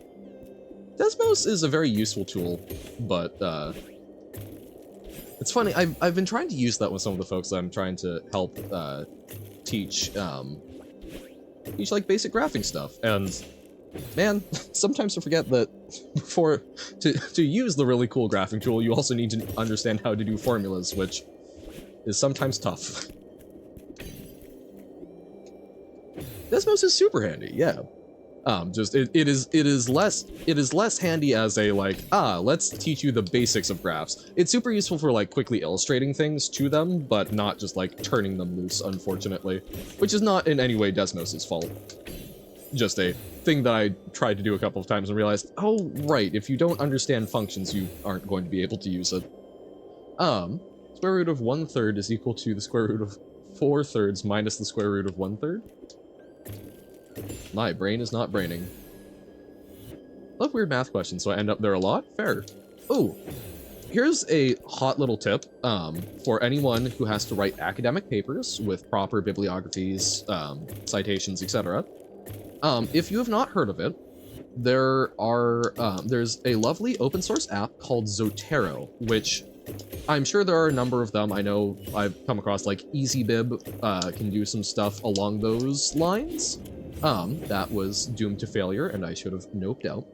Desmos is a very useful tool, but it's funny, I've been trying to use that with some of the folks that I'm trying to help teach like basic graphing stuff, and man, sometimes I forget that to use the really cool graphing tool, you also need to understand how to do formulas, which is sometimes tough. Desmos is super handy, yeah. Just it is less handy as a like, let's teach you the basics of graphs. It's super useful for like quickly illustrating things to them, but not just like turning them loose, unfortunately. Which is not in any way Desmos' fault. Just a thing that I tried to do a couple of times and realized, oh right, if you don't understand functions, you aren't going to be able to use it. Square root of 1/3 is equal to the square root of 4/3 minus the square root of 1/3. My brain is not braining. Love weird math questions, so I end up there a lot? Fair. Ooh, here's a hot little tip for anyone who has to write academic papers with proper bibliographies, citations, etc. If you have not heard of it, there's a lovely open source app called Zotero, which I'm sure there are a number of them. I know I've come across like EasyBib can do some stuff along those lines. That was doomed to failure, and I should have noped out.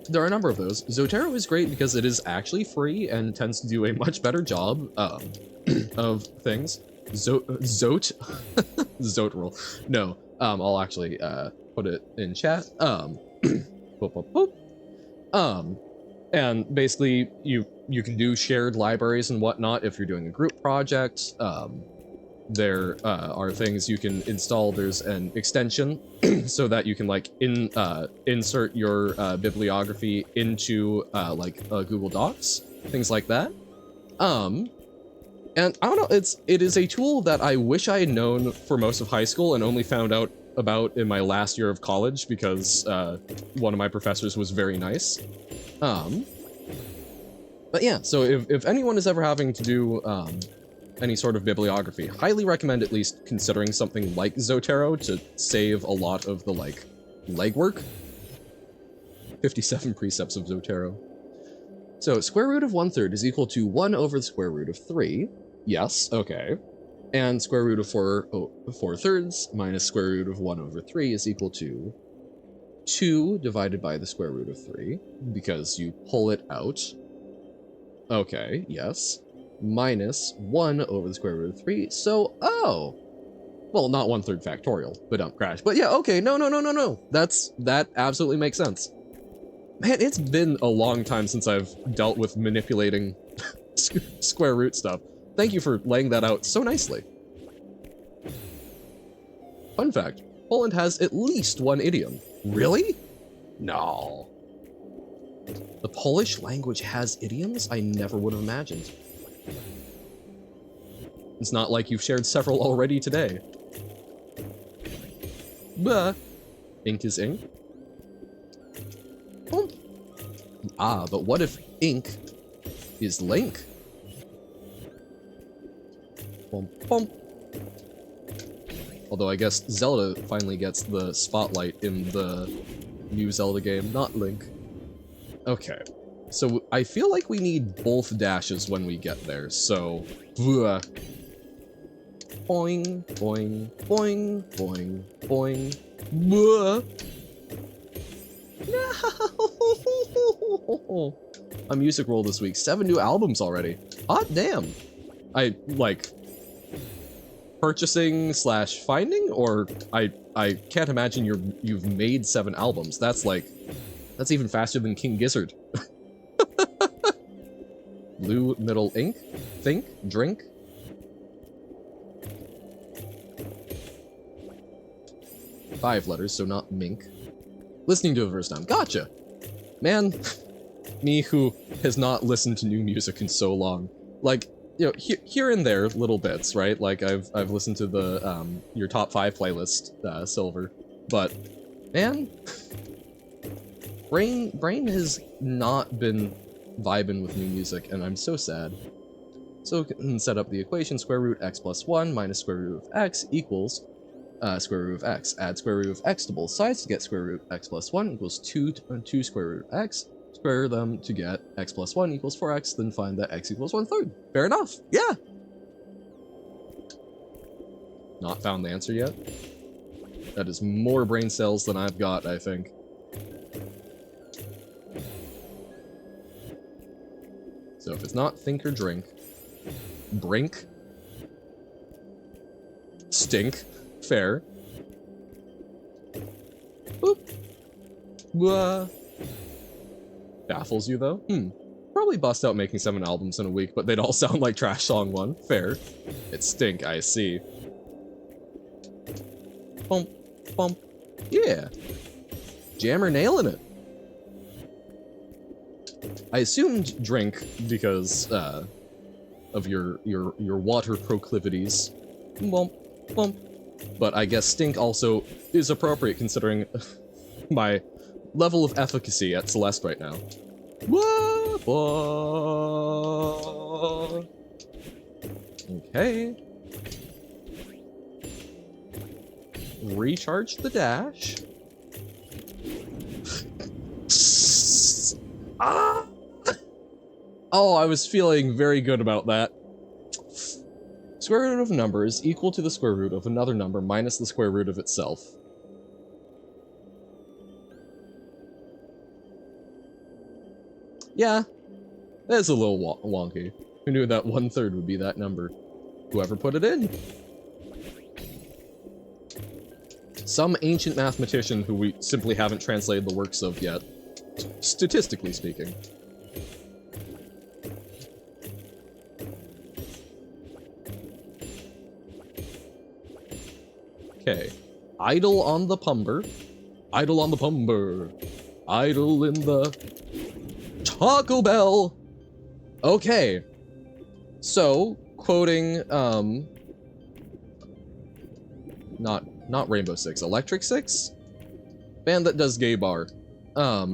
There are a number of those. Zotero is great because it is actually free and tends to do a much better job, of things. Zoteral. No, I'll actually, put it in chat. Boop, boop, boop. And basically you can do shared libraries and whatnot if you're doing a group project. There are things you can install. There's an extension so that you can like insert your bibliography into like Google Docs, things like that. And I don't know, it is a tool that I wish I had known for most of high school and only found out about in my last year of college because one of my professors was very nice. But yeah, so if anyone is ever having to do any sort of bibliography, highly recommend at least considering something like Zotero to save a lot of the like legwork. 57 precepts of Zotero. So square root of 1/3 is equal to 1 over the square root of 3. Yes, okay. And square root of 4/3 minus square root of 1 over 3 is equal to 2 divided by the square root of 3, because you pull it out. Okay, yes. Minus 1 over the square root of 3, so, oh! Well, not 1/3 factorial, but don't crash. But yeah, okay, no. That absolutely makes sense. Man, it's been a long time since I've dealt with manipulating square root stuff. Thank you for laying that out so nicely. Fun fact, Poland has at least one idiom. Really? No. The Polish language has idioms? I never would have imagined. It's not like you've shared several already today. Bah. Ink is ink. Oh. Ah, but what if ink is link? Bum, bum. Although I guess Zelda finally gets the spotlight in the new Zelda game, not Link. Okay, so I feel like we need both dashes when we get there, so... Boing, boing, boing, boing, boing, buh. No! A music roll this week, 7 new albums already. Hot damn! I, like... purchasing slash finding, or I can't imagine you've made 7 albums. That's even faster than King Gizzard. Blue middle ink, think, drink. Five letters, so not mink. Listening to it first time. Gotcha! Man, me who has not listened to new music in so long. Like, you know, here and there, little bits, right? Like, I've listened to the, your top 5 playlist, Silver. But, man, brain has not been vibing with new music, and I'm so sad. So, we can set up the equation, square root x plus 1 minus square root of x equals square root of x. Add square root of x to both sides to get square root x plus 1 equals 2 square root of x. Square them to get x plus 1 equals 4x, then find that x equals 1/3. Fair enough, yeah! Not found the answer yet? That is more brain cells than I've got, I think. So if it's not think or drink, brink, stink, fair. Boop. Wah. Baffles you, though? Probably bust out making 7 albums in a week, but they'd all sound like Trash Song 1. Fair. It's stink, I see. Bump, bump. Yeah. Jammer nailing it. I assumed drink because, of your water proclivities. Bump, bump. But I guess stink also is appropriate considering my level of efficacy at Celeste right now. Whoa, whoa. Okay. Recharge the dash. Ah! Oh, I was feeling very good about that. Square root of a number is equal to the square root of another number minus the square root of itself. Yeah, that's a little wonky. Who knew that 1/3 would be that number? Whoever put it in? Some ancient mathematician who we simply haven't translated the works of yet. statistically speaking. Okay. Idle on the pumber. Idle on the pumber. Idle in the Taco Bell. Okay. So, quoting, not Rainbow Six, Electric Six? Band that does gay bar. Oh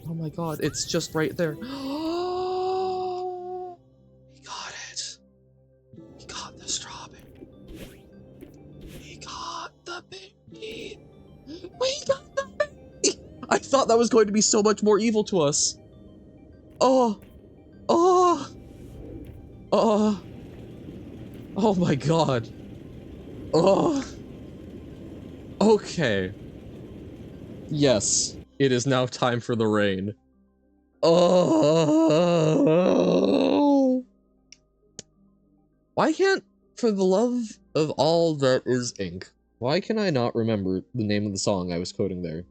my god, it's just right there. He got it. He got the strawberry. He got the baby. We got the baby. I thought that was going to be so much more evil to us. Oh. Oh. Oh. Oh my god. Oh. Okay. Yes, it is now time for the rain. Oh. Why can't, for the love of all that is ink, why can I not remember the name of the song I was quoting there?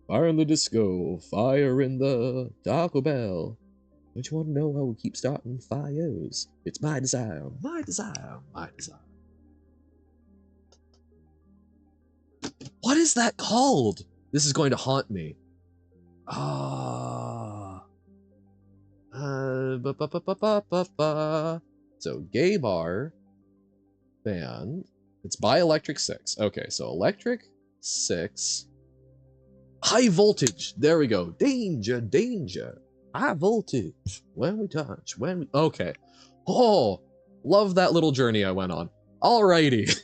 Fire in the disco, fire in the Taco Bell. Don't you want to know how we keep starting fires? It's my desire, my desire, my desire. What is that called? This is going to haunt me. So gay bar band. It's by Electric Six. Okay, so Electric Six. High voltage. There we go. Danger, danger. High voltage. When we touch. When we. Okay. Oh, love that little journey I went on. Alrighty.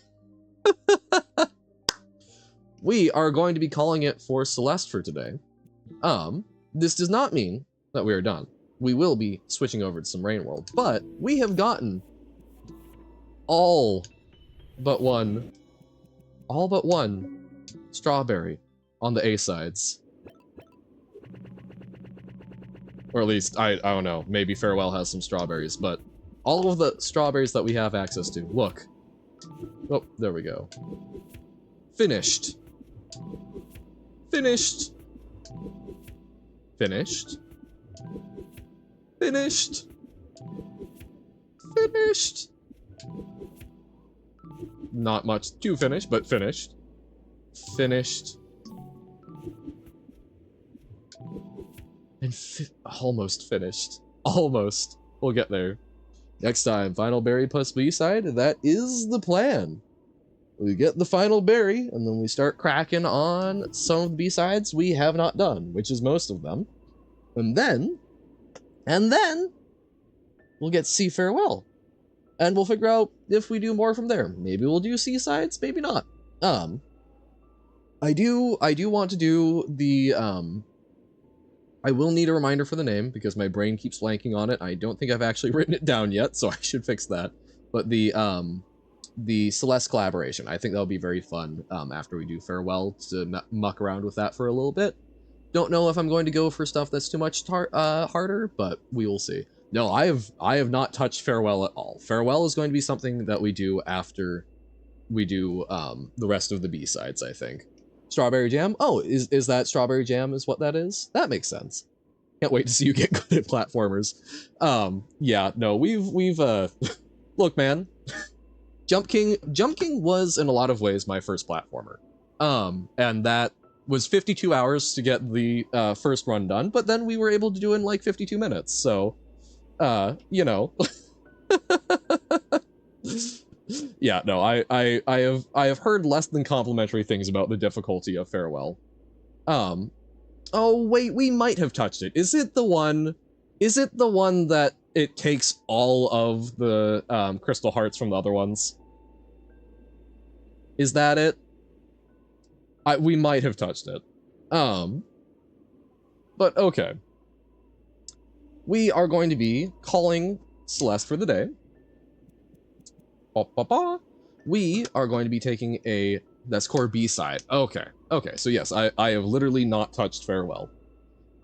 We are going to be calling it for Celeste for today. This does not mean that we are done. We will be switching over to some Rain World, but we have gotten all but one strawberry on the A sides. Or at least, I don't know, maybe Farewell has some strawberries, but all of the strawberries that we have access to. Look. Oh, there we go. Finished. Finished. Finished. Finished. Finished. Not much to finish, but finished. Finished. And almost finished. Almost. We'll get there. Next time, final berry plus B-side. That is the plan. We get the final berry, and then we start cracking on some of the B-sides we have not done, which is most of them. And then we'll get to see Farewell. And we'll figure out if we do more from there. Maybe we'll do C-sides, maybe not. I do want to do the, I will need a reminder for the name, because my brain keeps blanking on it. I don't think I've actually written it down yet, so I should fix that. But the Celeste collaboration, I think that'll be very fun after we do Farewell, to muck around with that for a little bit. Don't know if I'm going to go for stuff that's too much harder, but we will see. No, I have not touched Farewell at all. Farewell is going to be something that we do after we do the rest of the B-sides, I think. Strawberry Jam? Oh, is that Strawberry Jam is what that is? That makes sense. Can't wait to see you get good at platformers. Yeah, no, we've look, man. Jump King was in a lot of ways my first platformer. And that was 52 hours to get the first run done, but then we were able to do it in like 52 minutes. So, you know. Yeah, no, I have heard less than complimentary things about the difficulty of Farewell. Oh wait, we might have touched it. Is it the one that it takes all of the crystal hearts from the other ones? Is that it? We might have touched it. But okay. We are going to be calling Celeste for the day. We are going to be taking a that's core B-side. Okay. Okay, so yes, I have literally not touched Farewell.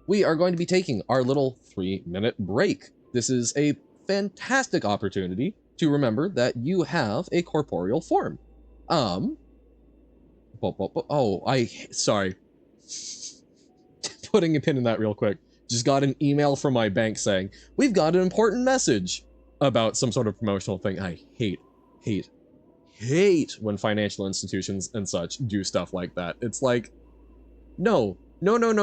We are going to be taking our little 3-minute break. This is a fantastic opportunity to remember that you have a corporeal form. Sorry. Putting a pin in that real quick. Just got an email from my bank saying, we've got an important message about some sort of promotional thing. I hate when financial institutions and such do stuff like that. It's like, no. You do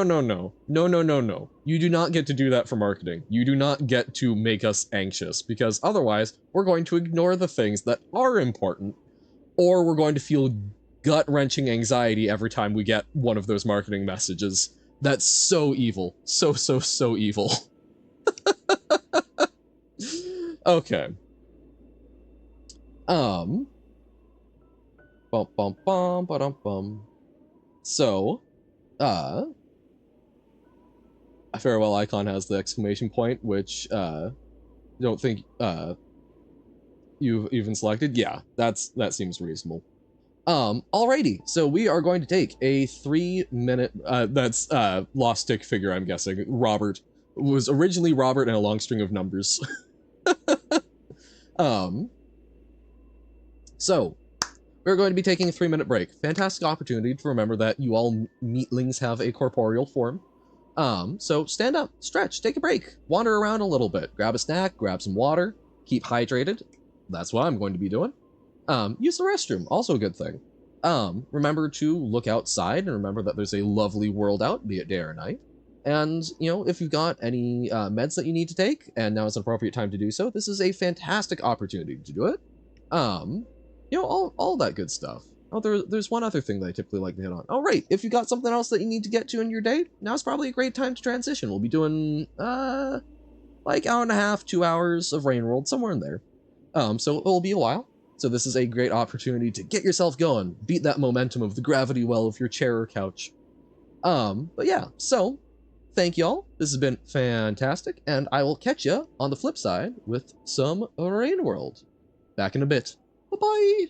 not get to do that for marketing. You do not get to make us anxious, because otherwise we're going to ignore the things that are important, or we're going to feel gut-wrenching anxiety every time we get one of those marketing messages. That's so evil. So evil. Okay. Bum bum bum ba-dum bum. So, a farewell icon has the exclamation point, which don't think you've even selected. Yeah, that seems reasonable. Alrighty, so we are going to take a 3-minute, that's lost stick figure, I'm guessing. Robert. It was originally Robert and a long string of numbers. So, we're going to be taking a 3-minute break. Fantastic opportunity to remember that you all meatlings have a corporeal form. So stand up, stretch, take a break, wander around a little bit, grab a snack, grab some water, keep hydrated. That's what I'm going to be doing. Use the restroom, also a good thing. Remember to look outside and remember that there's a lovely world out, be it day or night. And, you know, if you've got any meds that you need to take, and now is an appropriate time to do so, this is a fantastic opportunity to do it. You know, all that good stuff. Oh, there's one other thing that I typically like to hit on. Oh, right, if you got something else that you need to get to in your day, now's probably a great time to transition. We'll be doing, like hour and a half, 2 hours of Rain World, somewhere in there. So it'll be a while. So this is a great opportunity to get yourself going, beat that momentum of the gravity well of your chair or couch. But yeah, so thank y'all. This has been fantastic, and I will catch ya on the flip side with some Rain World. Back in a bit. Bye-bye!